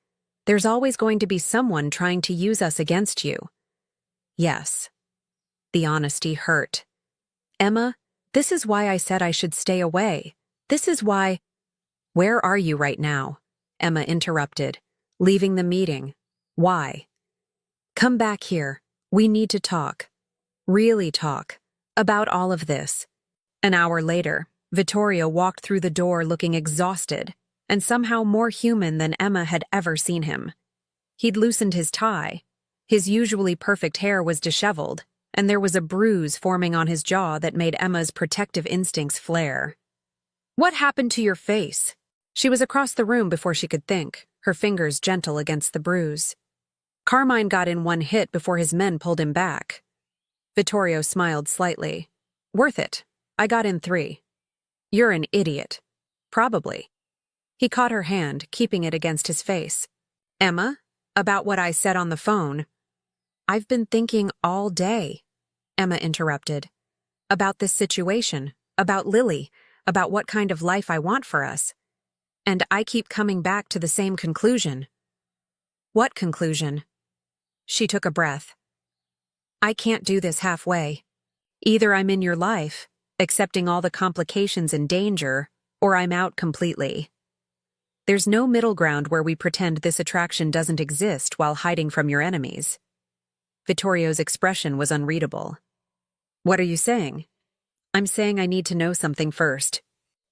there's always going to be someone trying to use us against you. Yes. The honesty hurt. Emma, this is why I said I should stay away. This is why— Where are you right now? Emma interrupted, leaving the meeting. Why? Come back here. We need to talk. Really talk. About all of this. An hour later, Vittorio walked through the door looking exhausted and somehow more human than Emma had ever seen him. He'd loosened his tie. His usually perfect hair was disheveled, and there was a bruise forming on his jaw that made Emma's protective instincts flare. What happened to your face? She was across the room before she could think, her fingers gentle against the bruise. Carmine got in one hit before his men pulled him back. Vittorio smiled slightly. Worth it. I got in 3. You're an idiot. Probably. He caught her hand, keeping it against his face. Emma, about what I said on the phone. I've been thinking all day, Emma interrupted. About this situation, about Lily, about what kind of life I want for us. And I keep coming back to the same conclusion. What conclusion? She took a breath. I can't do this halfway. Either I'm in your life, accepting all the complications and danger, or I'm out completely. There's no middle ground where we pretend this attraction doesn't exist while hiding from your enemies. Vittorio's expression was unreadable. What are you saying? I'm saying I need to know something first.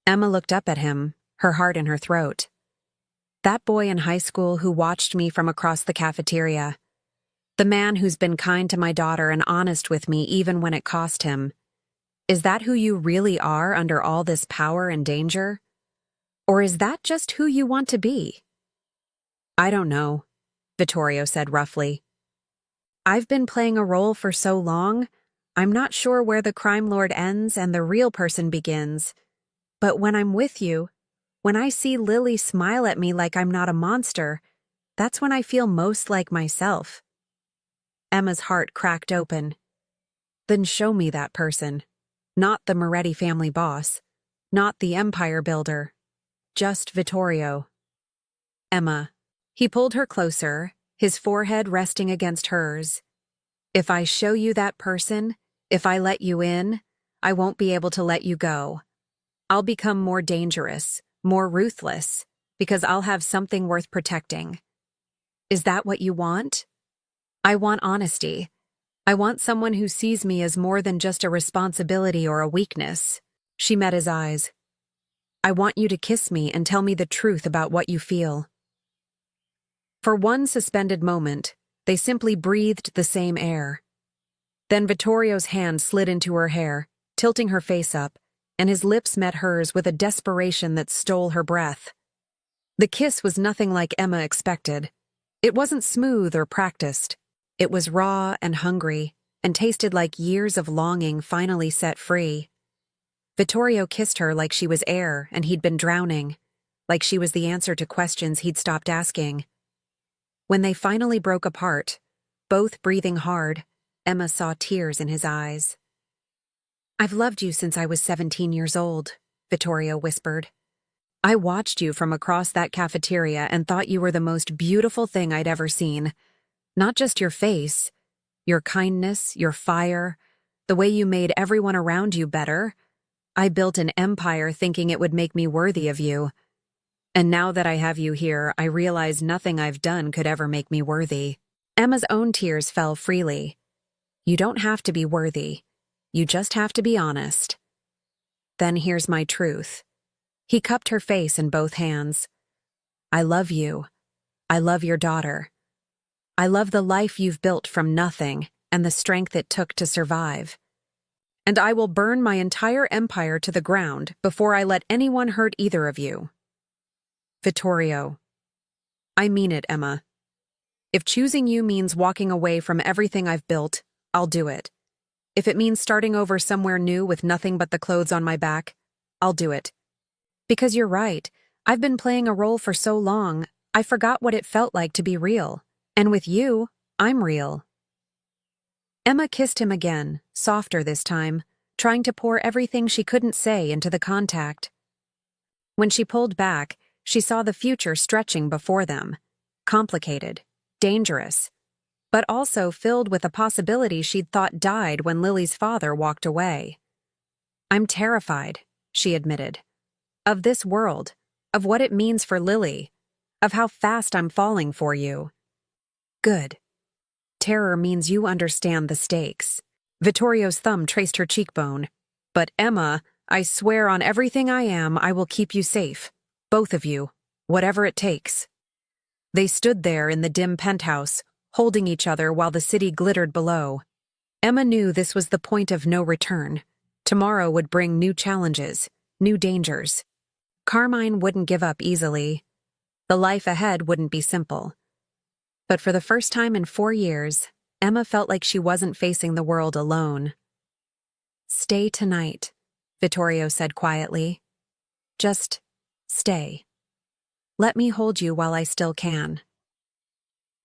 Emma looked up at him, her heart in her throat. That boy in high school who watched me from across the cafeteria. The man who's been kind to my daughter and honest with me even when it cost him. Is that who you really are under all this power and danger? Or is that just who you want to be? I don't know, Vittorio said roughly. I've been playing a role for so long, I'm not sure where the crime lord ends and the real person begins. But when I'm with you, when I see Lily smile at me like I'm not a monster, that's when I feel most like myself. Emma's heart cracked open. Then show me that person. Not the Moretti family boss. Not the empire builder. Just Vittorio. Emma. He pulled her closer, his forehead resting against hers. If I show you that person, if I let you in, I won't be able to let you go. I'll become more dangerous, more ruthless, because I'll have something worth protecting. Is that what you want? I want honesty. I want someone who sees me as more than just a responsibility or a weakness. She met his eyes. I want you to kiss me and tell me the truth about what you feel. For one suspended moment, they simply breathed the same air. Then Vittorio's hand slid into her hair, tilting her face up, and his lips met hers with a desperation that stole her breath. The kiss was nothing like Emma expected. It wasn't smooth or practiced. It was raw and hungry, and tasted like years of longing finally set free. Vittorio kissed her like she was air and he'd been drowning, like she was the answer to questions he'd stopped asking. When they finally broke apart, both breathing hard, Emma saw tears in his eyes. I've loved you since I was 17 years old, Vittorio whispered. I watched you from across that cafeteria and thought you were the most beautiful thing I'd ever seen. Not just your face, your kindness, your fire, the way you made everyone around you better. I built an empire thinking it would make me worthy of you. And now that I have you here, I realize nothing I've done could ever make me worthy. Emma's own tears fell freely. You don't have to be worthy. You just have to be honest. Then here's my truth. He cupped her face in both hands. I love you. I love your daughter. I love the life you've built from nothing and the strength it took to survive. And I will burn my entire empire to the ground before I let anyone hurt either of you. Vittorio. I mean it, Emma. If choosing you means walking away from everything I've built, I'll do it. If it means starting over somewhere new with nothing but the clothes on my back, I'll do it. Because you're right, I've been playing a role for so long, I forgot what it felt like to be real. And with you, I'm real. Emma kissed him again, softer this time, trying to pour everything she couldn't say into the contact. When she pulled back, she saw the future stretching before them. Complicated, dangerous, but also filled with a possibility she'd thought died when Lily's father walked away. I'm terrified, she admitted. Of this world, of what it means for Lily, of how fast I'm falling for you. Good. Terror means you understand the stakes. Vittorio's thumb traced her cheekbone. But Emma, I swear on everything I am, I will keep you safe. Both of you, whatever it takes. They stood there in the dim penthouse, holding each other while the city glittered below. Emma knew this was the point of no return. Tomorrow would bring new challenges, new dangers. Carmine wouldn't give up easily. The life ahead wouldn't be simple. But for the first time in 4 years, Emma felt like she wasn't facing the world alone. Stay tonight, Vittorio said quietly. Just stay. Let me hold you while I still can.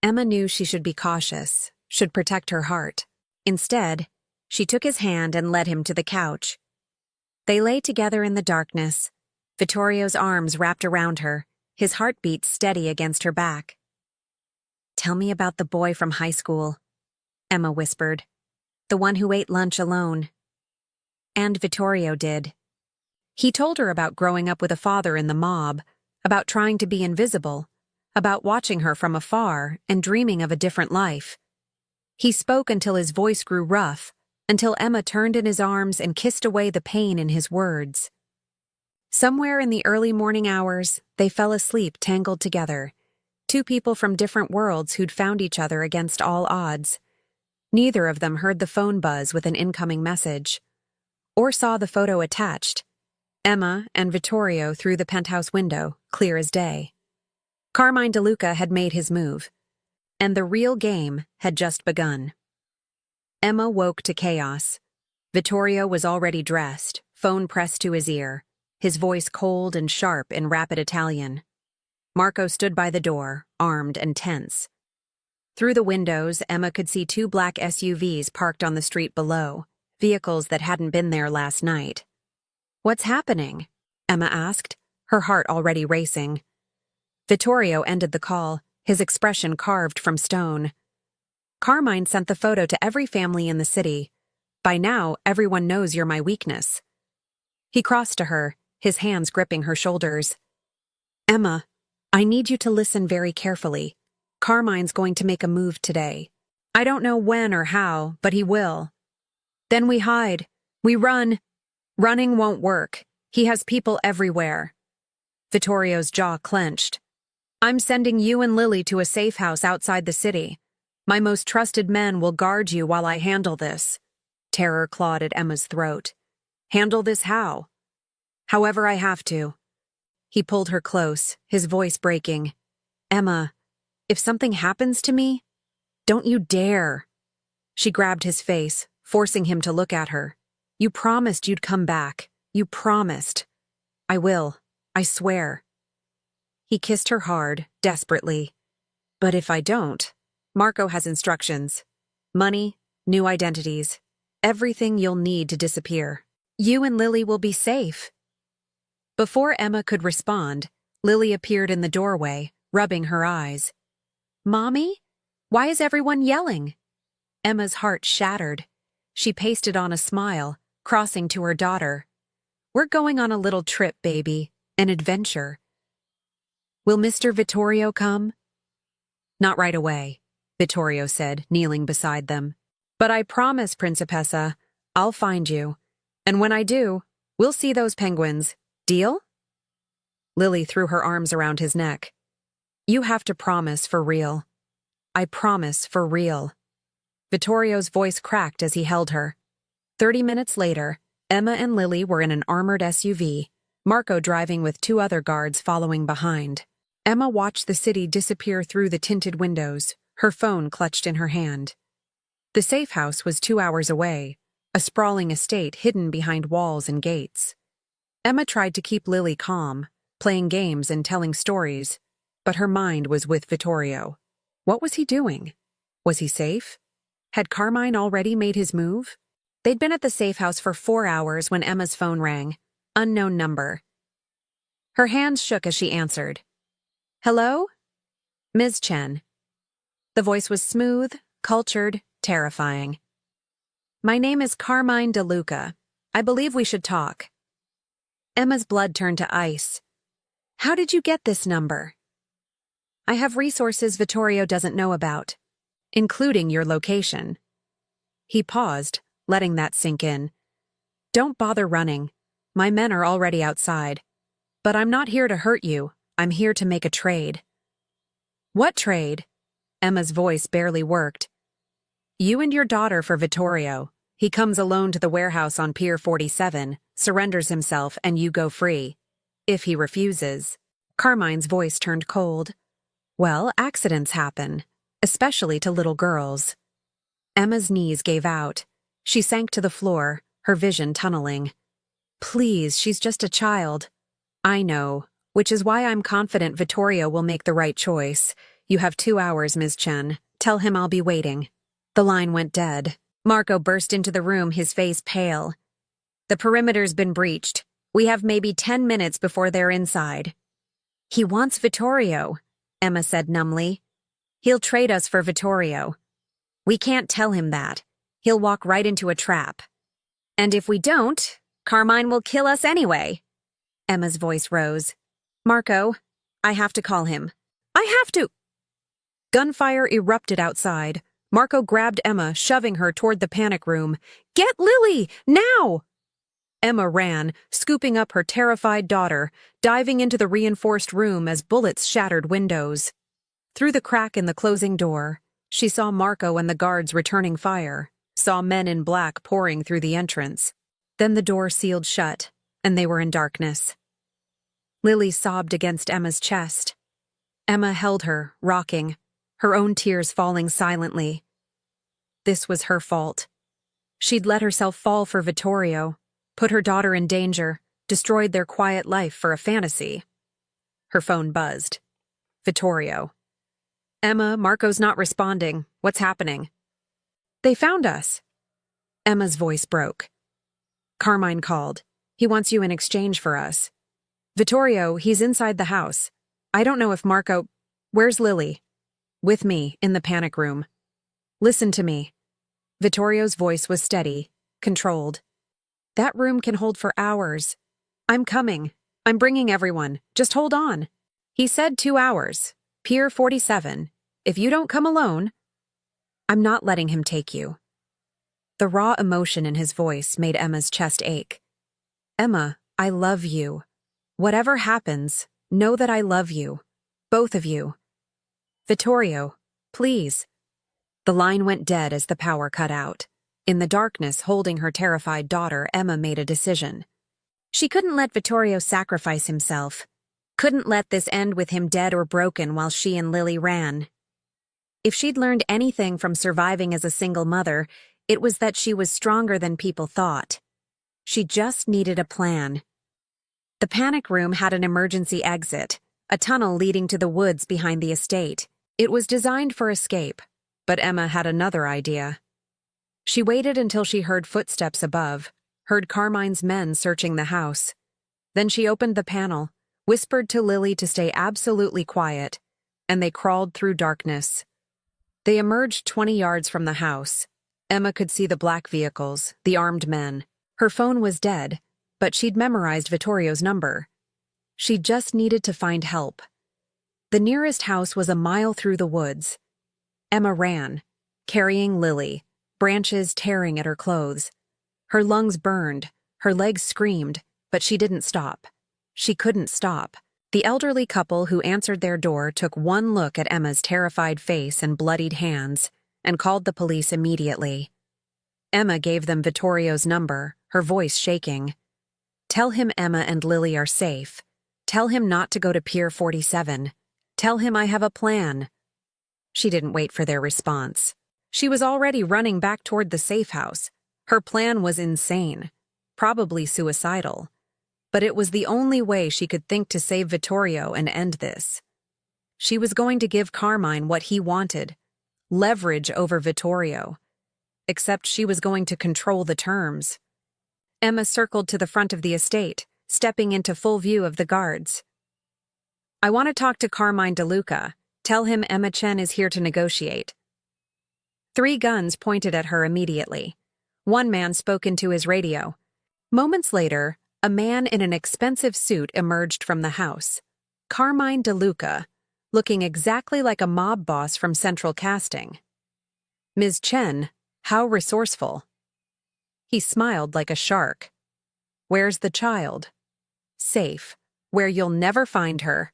Emma knew she should be cautious, should protect her heart. Instead, she took his hand and led him to the couch. They lay together in the darkness, Vittorio's arms wrapped around her, his heartbeat steady against her back. Tell me about the boy from high school, Emma whispered. The one who ate lunch alone. And Vittorio did. He told her about growing up with a father in the mob, about trying to be invisible, about watching her from afar and dreaming of a different life. He spoke until his voice grew rough, until Emma turned in his arms and kissed away the pain in his words. Somewhere in the early morning hours, they fell asleep tangled together, two people from different worlds who'd found each other against all odds. Neither of them heard the phone buzz with an incoming message, or saw the photo attached. Emma and Vittorio through the penthouse window, clear as day. Carmine DeLuca had made his move, and the real game had just begun. Emma woke to chaos. Vittorio was already dressed, phone pressed to his ear, his voice cold and sharp in rapid Italian. Marco stood by the door, armed and tense. Through the windows, Emma could see 2 black SUVs parked on the street below, vehicles that hadn't been there last night. What's happening? Emma asked, her heart already racing. Vittorio ended the call, his expression carved from stone. Carmine sent the photo to every family in the city. By now, everyone knows you're my weakness. He crossed to her, his hands gripping her shoulders. Emma, I need you to listen very carefully. Carmine's going to make a move today. I don't know when or how, but he will. Then we hide. We run. Running won't work. He has people everywhere. Vittorio's jaw clenched. I'm sending you and Lily to a safe house outside the city. My most trusted men will guard you while I handle this. Terror clawed at Emma's throat. Handle this how? However I have to. He pulled her close, his voice breaking. Emma, if something happens to me, don't you dare. She grabbed his face, forcing him to look at her. You promised you'd come back. You promised. I will. I swear. He kissed her hard, desperately. But if I don't, Marco has instructions. Money, new identities, everything you'll need to disappear. You and Lily will be safe. Before Emma could respond, Lily appeared in the doorway, rubbing her eyes. Mommy? Why is everyone yelling? Emma's heart shattered. She pasted on a smile, crossing to her daughter. We're going on a little trip, baby, an adventure. Will Mr. Vittorio come? Not right away, Vittorio said, kneeling beside them. But I promise, Principessa, I'll find you. And when I do, we'll see those penguins. Deal? Lily threw her arms around his neck. You have to promise for real. I promise for real. Vittorio's voice cracked as he held her. 30 minutes later, Emma and Lily were in an armored SUV, Marco driving with 2 other guards following behind. Emma watched the city disappear through the tinted windows, her phone clutched in her hand. The safe house was 2 hours away, a sprawling estate hidden behind walls and gates. Emma tried to keep Lily calm, playing games and telling stories, but her mind was with Vittorio. What was he doing? Was he safe? Had Carmine already made his move? They'd been at the safe house for 4 hours when Emma's phone rang. Unknown number. Her hands shook as she answered. Hello? Ms. Chen. The voice was smooth, cultured, terrifying. My name is Carmine DeLuca. I believe we should talk. Emma's blood turned to ice. How did you get this number? I have resources Vittorio doesn't know about, including your location. He paused, letting that sink in. Don't bother running. My men are already outside. But I'm not here to hurt you. I'm here to make a trade. What trade? Emma's voice barely worked. You and your daughter for Vittorio. He comes alone to the warehouse on Pier 47, surrenders himself, and you go free. If he refuses. Carmine's voice turned cold. Well, accidents happen, especially to little girls. Emma's knees gave out. She sank to the floor, her vision tunneling. Please, she's just a child. I know, which is why I'm confident Vittorio will make the right choice. You have 2 hours, Ms. Chen. Tell him I'll be waiting. The line went dead. Marco burst into the room, his face pale. The perimeter's been breached. We have maybe 10 minutes before they're inside. He wants Vittorio, Emma said numbly. He'll trade us for Vittorio. We can't tell him that. He'll walk right into a trap. And if we don't, Carmine will kill us anyway. Emma's voice rose. Marco, I have to call him. I have to! Gunfire erupted outside. Marco grabbed Emma, shoving her toward the panic room. Get Lily! Now! Emma ran, scooping up her terrified daughter, diving into the reinforced room as bullets shattered windows. Through the crack in the closing door, she saw Marco and the guards returning fire, saw men in black pouring through the entrance. Then the door sealed shut, and they were in darkness. Lily sobbed against Emma's chest. Emma held her, rocking, her own tears falling silently. This was her fault. She'd let herself fall for Vittorio, put her daughter in danger, destroyed their quiet life for a fantasy. Her phone buzzed. Vittorio. Emma, Marco's not responding. What's happening? They found us. Emma's voice broke. Carmine called. He wants you in exchange for us. Vittorio, he's inside the house. I don't know if Marco... Where's Lily? With me, in the panic room. Listen to me. Vittorio's voice was steady, controlled. That room can hold for hours. I'm coming. I'm bringing everyone. Just hold on. He said 2 hours. Pier 47. If you don't come alone... I'm not letting him take you. The raw emotion in his voice made Emma's chest ache. Emma, I love you. Whatever happens, know that I love you. Both of you. Vittorio, please. The line went dead as the power cut out. In the darkness, holding her terrified daughter, Emma made a decision. She couldn't let Vittorio sacrifice himself. Couldn't let this end with him dead or broken while she and Lily ran. If she'd learned anything from surviving as a single mother, it was that she was stronger than people thought. She just needed a plan. The panic room had an emergency exit, a tunnel leading to the woods behind the estate. It was designed for escape, but Emma had another idea. She waited until she heard footsteps above, heard Carmine's men searching the house. Then she opened the panel, whispered to Lily to stay absolutely quiet, and they crawled through darkness. They emerged 20 yards from the house. Emma could see the black vehicles, the armed men. Her phone was dead, but she'd memorized Vittorio's number. She just needed to find help. The nearest house was a mile through the woods. Emma ran, carrying Lily, branches tearing at her clothes. Her lungs burned, her legs screamed, but she didn't stop. She couldn't stop. The elderly couple who answered their door took one look at Emma's terrified face and bloodied hands and called the police immediately. Emma gave them Vittorio's number, her voice shaking. Tell him Emma and Lily are safe. Tell him not to go to Pier 47. Tell him I have a plan. She didn't wait for their response. She was already running back toward the safe house. Her plan was insane, probably suicidal. But it was the only way she could think to save Vittorio and end this. She was going to give Carmine what he wanted, leverage over Vittorio. Except she was going to control the terms. Emma circled to the front of the estate, stepping into full view of the guards. "I want to talk to Carmine DeLuca. Tell him Emma Chen is here to negotiate." 3 guns pointed at her immediately. One man spoke into his radio. Moments later, a man in an expensive suit emerged from the house. Carmine DeLuca, looking exactly like a mob boss from Central Casting. "Ms. Chen, how resourceful." He smiled like a shark. "Where's the child?" "Safe, where you'll never find her."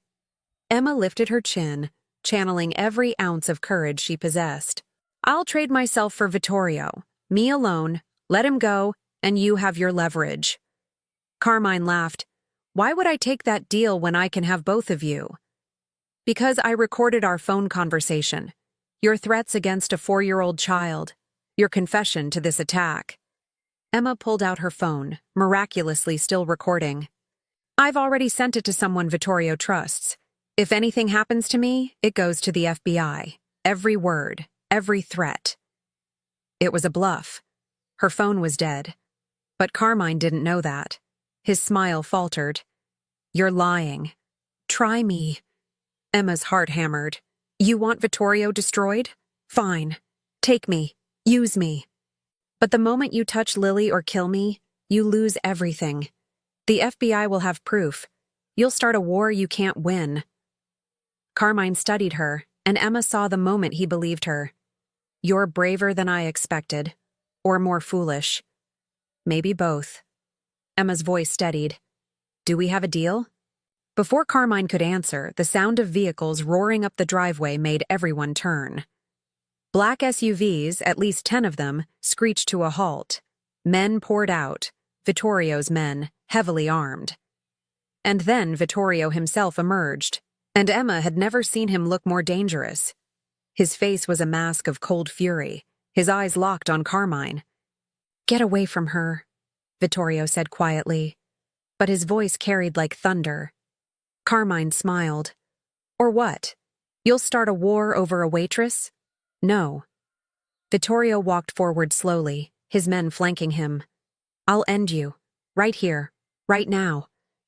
Emma lifted her chin, channeling every ounce of courage she possessed. "I'll trade myself for Vittorio. Me alone, let him go, and you have your leverage." Carmine laughed. "Why would I take that deal when I can have both of you?" "Because I recorded our phone conversation. Your threats against a 4-year-old child. Your confession to this attack." Emma pulled out her phone, miraculously still recording. "I've already sent it to someone Vittorio trusts. If anything happens to me, it goes to the FBI. Every word, every threat." It was a bluff. Her phone was dead. But Carmine didn't know that. His smile faltered. "You're lying. Try me." Emma's heart hammered. "You want Vittorio destroyed? Fine. Take me. Use me. But the moment you touch Lily or kill me, you lose everything. The FBI will have proof. You'll start a war you can't win." Carmine studied her, and Emma saw the moment he believed her. "You're braver than I expected. Or more foolish. Maybe both." Emma's voice steadied. "Do we have a deal?" Before Carmine could answer, the sound of vehicles roaring up the driveway made everyone turn. Black SUVs, at least 10 of them, screeched to a halt. Men poured out, Vittorio's men, heavily armed. And then Vittorio himself emerged, and Emma had never seen him look more dangerous. His face was a mask of cold fury, his eyes locked on Carmine. "Get away from her," Vittorio said quietly, but his voice carried like thunder. Carmine smiled. "Or what? You'll start a war over a waitress?" "No." Vittorio walked forward slowly, his men flanking him. "I'll end you. Right here. Right now.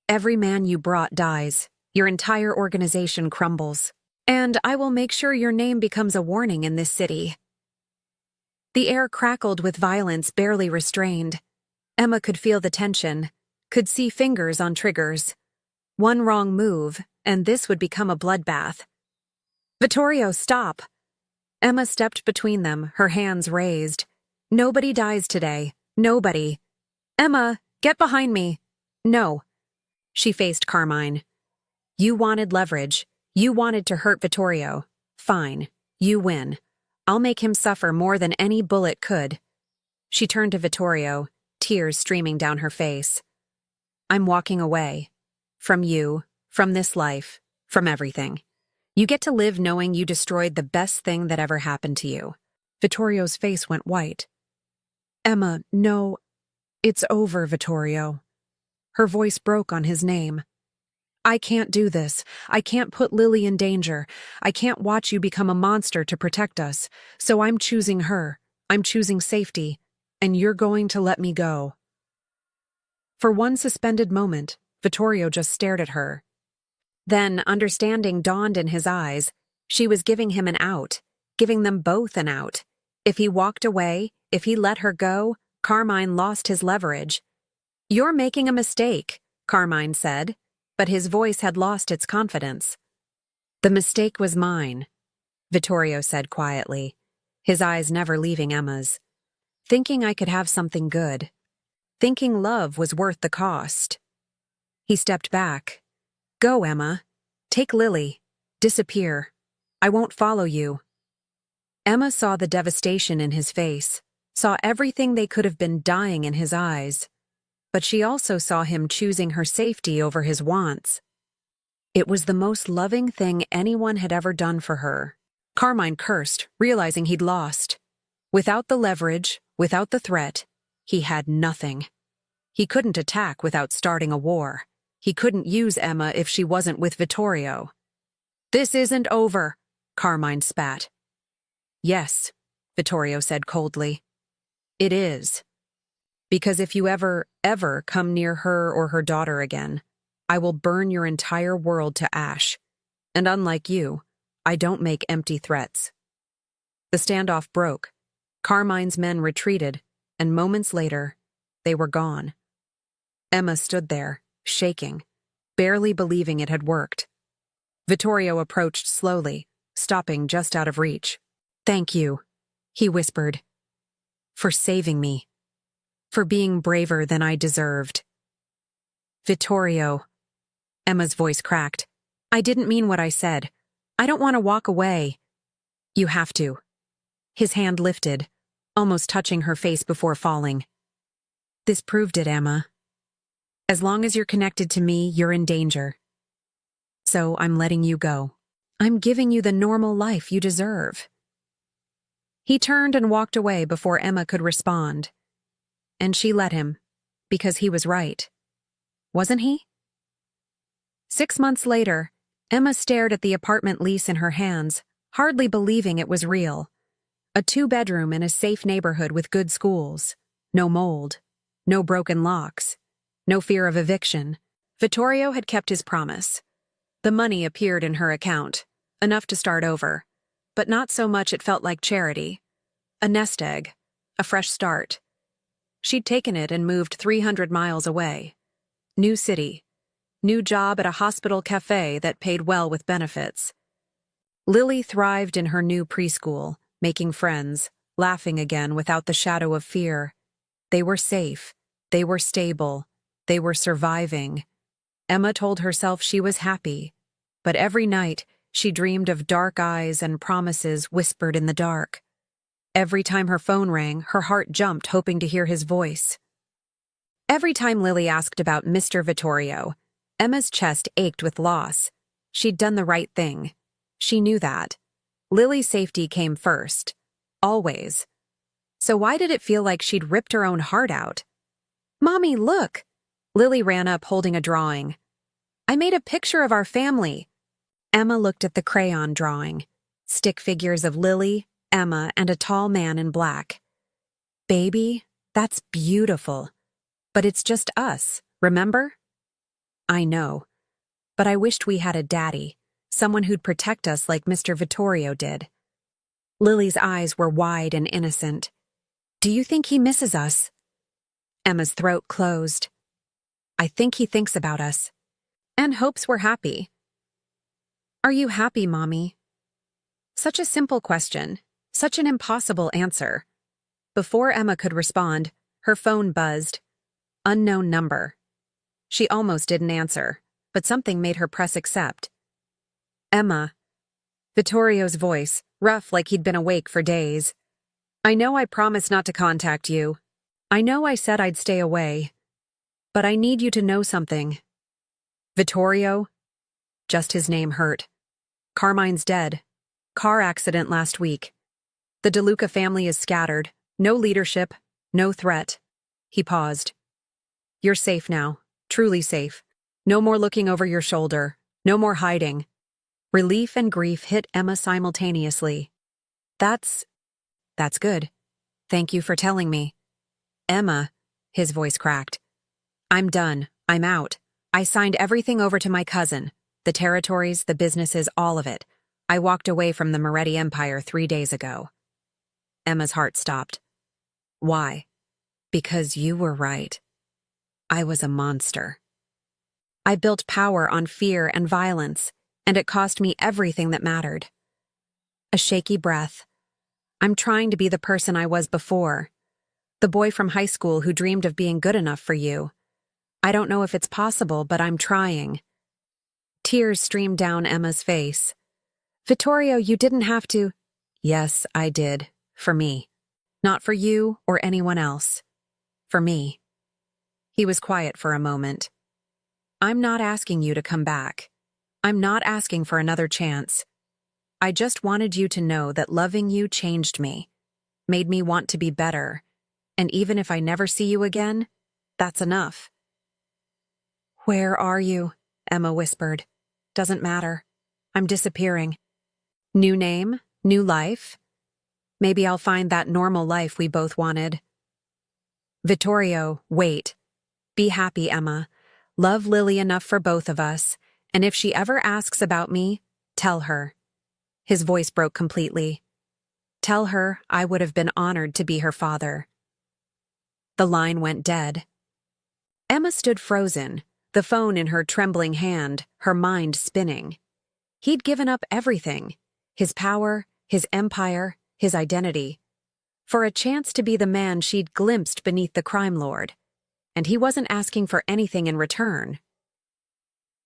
Every man you brought dies. Your entire organization crumbles. And I will make sure your name becomes a warning in this city." The air crackled with violence barely restrained. Emma could feel the tension, could see fingers on triggers. One wrong move, and this would become a bloodbath. "Vittorio, stop!" Emma stepped between them, her hands raised. "Nobody dies today. Nobody." "Emma, get behind me." "No." She faced Carmine. "You wanted leverage. You wanted to hurt Vittorio. Fine. You win. I'll make him suffer more than any bullet could." She turned to Vittorio, tears streaming down her face. "I'm walking away. From you, from this life, from everything. You get to live knowing you destroyed the best thing that ever happened to you." Vittorio's face went white. "Emma, no. It's over, Vittorio." Her voice broke on his name. "I can't do this. I can't put Lily in danger. I can't watch you become a monster to protect us. So I'm choosing her. I'm choosing safety. And you're going to let me go." For one suspended moment, Vittorio just stared at her. Then, understanding dawned in his eyes. She was giving him an out, giving them both an out. If he walked away, if he let her go, Carmine lost his leverage. "You're making a mistake," Carmine said, but his voice had lost its confidence. "The mistake was mine," Vittorio said quietly, his eyes never leaving Emma's. "Thinking I could have something good. Thinking love was worth the cost." He stepped back. "Go, Emma. Take Lily. Disappear. I won't follow you." Emma saw the devastation in his face, saw everything they could have been dying in his eyes. But she also saw him choosing her safety over his wants. It was the most loving thing anyone had ever done for her. Carmine cursed, realizing he'd lost. Without the leverage, without the threat, he had nothing. He couldn't attack without starting a war. He couldn't use Emma if she wasn't with Vittorio. "This isn't over," Carmine spat. "Yes," Vittorio said coldly. "It is. Because if you ever come near her or her daughter again, I will burn your entire world to ash. And unlike you, I don't make empty threats." The standoff broke. Carmine's men retreated, and moments later, they were gone. Emma stood there, shaking, barely believing it had worked. Vittorio approached slowly, stopping just out of reach. "Thank you," he whispered, "for saving me, for being braver than I deserved." "Vittorio," Emma's voice cracked. "I didn't mean what I said. I don't want to walk away." "You have to." His hand lifted, almost touching her face before falling. "This proved it, Emma. As long as you're connected to me, you're in danger. So I'm letting you go. I'm giving you the normal life you deserve." He turned and walked away before Emma could respond. And she let him, because he was right. Wasn't he? 6 months later, Emma stared at the apartment lease in her hands, hardly believing it was real. A 2-bedroom in a safe neighborhood with good schools. No mold. No broken locks. No fear of eviction. Vittorio had kept his promise. The money appeared in her account, enough to start over, but not so much it felt like charity. A nest egg. A fresh start. She'd taken it and moved 300 miles away. New city. New job at a hospital cafe that paid well with benefits. Lily thrived in her new preschool, making friends, laughing again without the shadow of fear. They were safe. They were stable. They were surviving. Emma told herself she was happy, but every night she dreamed of dark eyes and promises whispered in the dark. Every time her phone rang, her heart jumped, hoping to hear his voice. Every time Lily asked about Mr. Vittorio, Emma's chest ached with loss. She'd done the right thing. She knew that. Lily's safety came first. Always. So why did it feel like she'd ripped her own heart out? "Mommy, look!" Lily ran up holding a drawing. "I made a picture of our family." Emma looked at the crayon drawing. Stick figures of Lily, Emma, and a tall man in black. "Baby, that's beautiful. But it's just us, remember?" "I know. But I wished we had a daddy, someone who'd protect us like Mr. Vittorio did." Lily's eyes were wide and innocent. "Do you think he misses us?" Emma's throat closed. "I think he thinks about us. And hopes we're happy." "Are you happy, Mommy?" Such a simple question. Such an impossible answer. Before Emma could respond, her phone buzzed. Unknown number. She almost didn't answer, but something made her press accept. "Emma." Vittorio's voice, rough like he'd been awake for days. "I know I promised not to contact you. I know I said I'd stay away. But I need you to know something." "Vittorio?" Just his name hurt. "Carmine's dead. Car accident last week. The DeLuca family is scattered. No leadership. No threat." He paused. "You're safe now. Truly safe. No more looking over your shoulder. No more hiding." Relief and grief hit Emma simultaneously. That's good. Thank you for telling me." "Emma," his voice cracked. "I'm done. I'm out. I signed everything over to my cousin. The territories, the businesses, all of it. I walked away from the Moretti Empire 3 days ago." Emma's heart stopped. "Why?" "Because you were right. I was a monster. I built power on fear and violence, and it cost me everything that mattered." A shaky breath. "I'm trying to be the person I was before. The boy from high school who dreamed of being good enough for you. I don't know if it's possible, but I'm trying." Tears streamed down Emma's face. "Vittorio, you didn't have to." "Yes, I did. For me. Not for you or anyone else. For me." He was quiet for a moment. "I'm not asking you to come back. I'm not asking for another chance. I just wanted you to know that loving you changed me, made me want to be better, and even if I never see you again, that's enough." "Where are you?" Emma whispered. "Doesn't matter. I'm disappearing. New name? New life? Maybe I'll find that normal life we both wanted." "Vittorio, wait. Be happy, Emma. Love Lily enough for both of us, and if she ever asks about me, tell her." His voice broke completely. "Tell her I would have been honored to be her father." The line went dead. Emma stood frozen, the phone in her trembling hand, her mind spinning. He'd given up everything: his power, his empire, his identity, for a chance to be the man she'd glimpsed beneath the crime lord. And he wasn't asking for anything in return.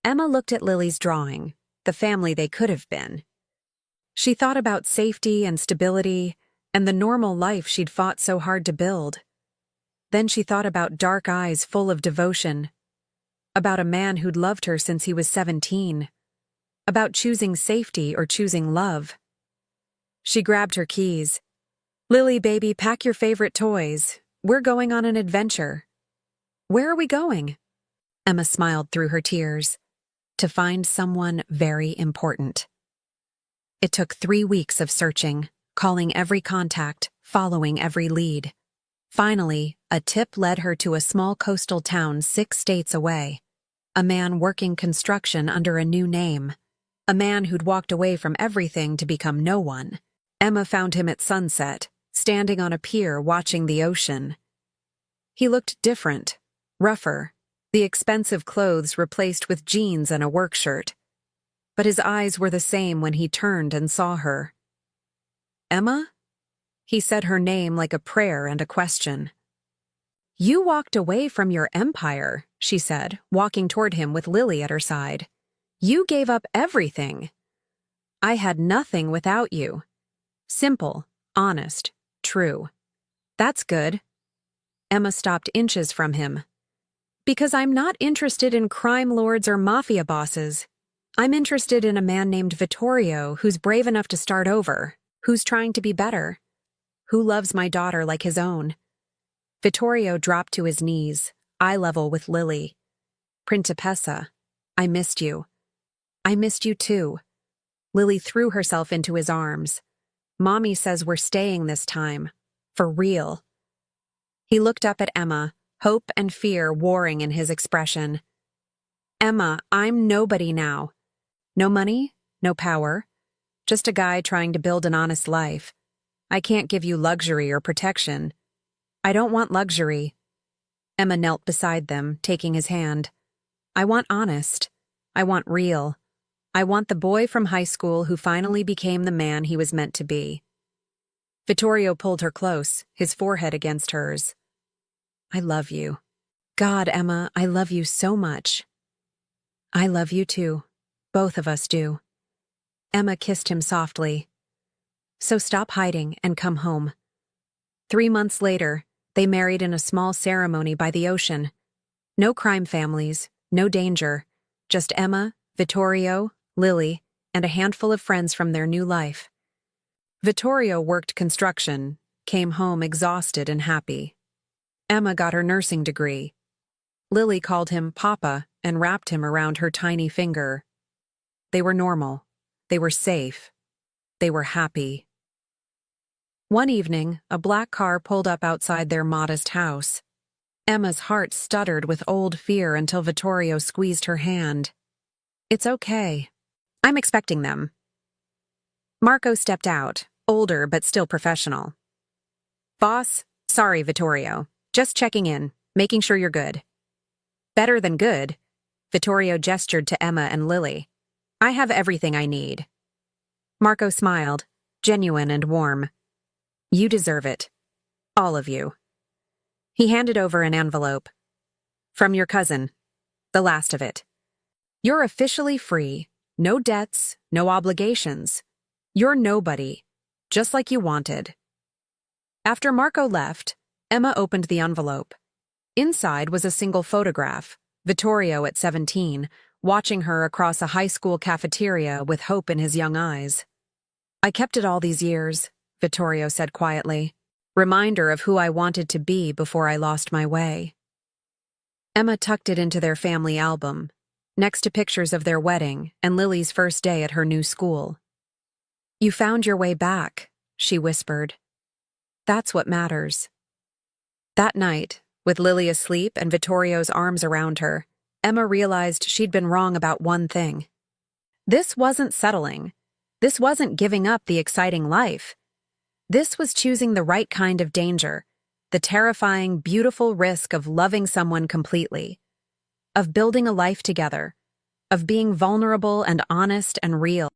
Emma looked at Lily's drawing, the family they could have been. She thought about safety and stability and the normal life she'd fought so hard to build. Then she thought about dark eyes full of devotion, about a man who'd loved her since he was 17, about choosing safety or choosing love. She grabbed her keys. "Lily, baby, pack your favorite toys. We're going on an adventure." "Where are we going?" Emma smiled through her tears. "To find someone very important." It took 3 weeks of searching, calling every contact, following every lead. Finally, a tip led her to a small coastal town 6 states away. A man working construction under a new name. A man who'd walked away from everything to become no one. Emma found him at sunset, standing on a pier watching the ocean. He looked different, rougher, the expensive clothes replaced with jeans and a work shirt. But his eyes were the same when he turned and saw her. "Emma?" He said her name like a prayer and a question. "You walked away from your empire," she said, walking toward him with Lily at her side. "You gave up everything." "I had nothing without you." Simple, honest, true. "That's good." Emma stopped inches from him. "Because I'm not interested in crime lords or mafia bosses. I'm interested in a man named Vittorio who's brave enough to start over, who's trying to be better, who loves my daughter like his own." Vittorio dropped to his knees, eye level with Lily. "Principessa, I missed you." "I missed you too." Lily threw herself into his arms. "Mommy says we're staying this time. For real." He looked up at Emma, hope and fear warring in his expression. "Emma, I'm nobody now. No money, no power. Just a guy trying to build an honest life. I can't give you luxury or protection. I don't want luxury." Emma knelt beside them, taking his hand. "I want honest. I want real. I want the boy from high school who finally became the man he was meant to be." Vittorio pulled her close, his forehead against hers. "I love you. God, Emma, I love you so much." "I love you too. Both of us do." Emma kissed him softly. "So stop hiding and come home." 3 months later, they married in a small ceremony by the ocean. No crime families, no danger, just Emma, Vittorio, Lily, and a handful of friends from their new life. Vittorio worked construction, came home exhausted and happy. Emma got her nursing degree. Lily called him Papa and wrapped him around her tiny finger. They were normal. They were safe. They were happy. One evening, a black car pulled up outside their modest house. Emma's heart stuttered with old fear until Vittorio squeezed her hand. "It's okay. I'm expecting them." Marco stepped out, older but still professional. "Boss, sorry, Vittorio. Just checking in, making sure you're good." "Better than good." Vittorio gestured to Emma and Lily. "I have everything I need." Marco smiled, genuine and warm. "You deserve it. All of you." He handed over an envelope. "From your cousin. The last of it. You're officially free. No debts, no obligations. You're nobody, just like you wanted." After Marco left, Emma opened the envelope. Inside was a single photograph, Vittorio at 17, watching her across a high school cafeteria with hope in his young eyes. I kept it all these years, Vittorio said quietly. Reminder of who I wanted to be before I lost my way. Emma tucked it into their family album, next to pictures of their wedding and Lily's first day at her new school. You found your way back, she whispered. That's what matters. That night, with Lily asleep and Vittorio's arms around her, Emma realized she'd been wrong about one thing. This wasn't settling. This wasn't giving up the exciting life. This was choosing the right kind of danger, the terrifying, beautiful risk of loving someone completely, of building a life together, of being vulnerable and honest and real.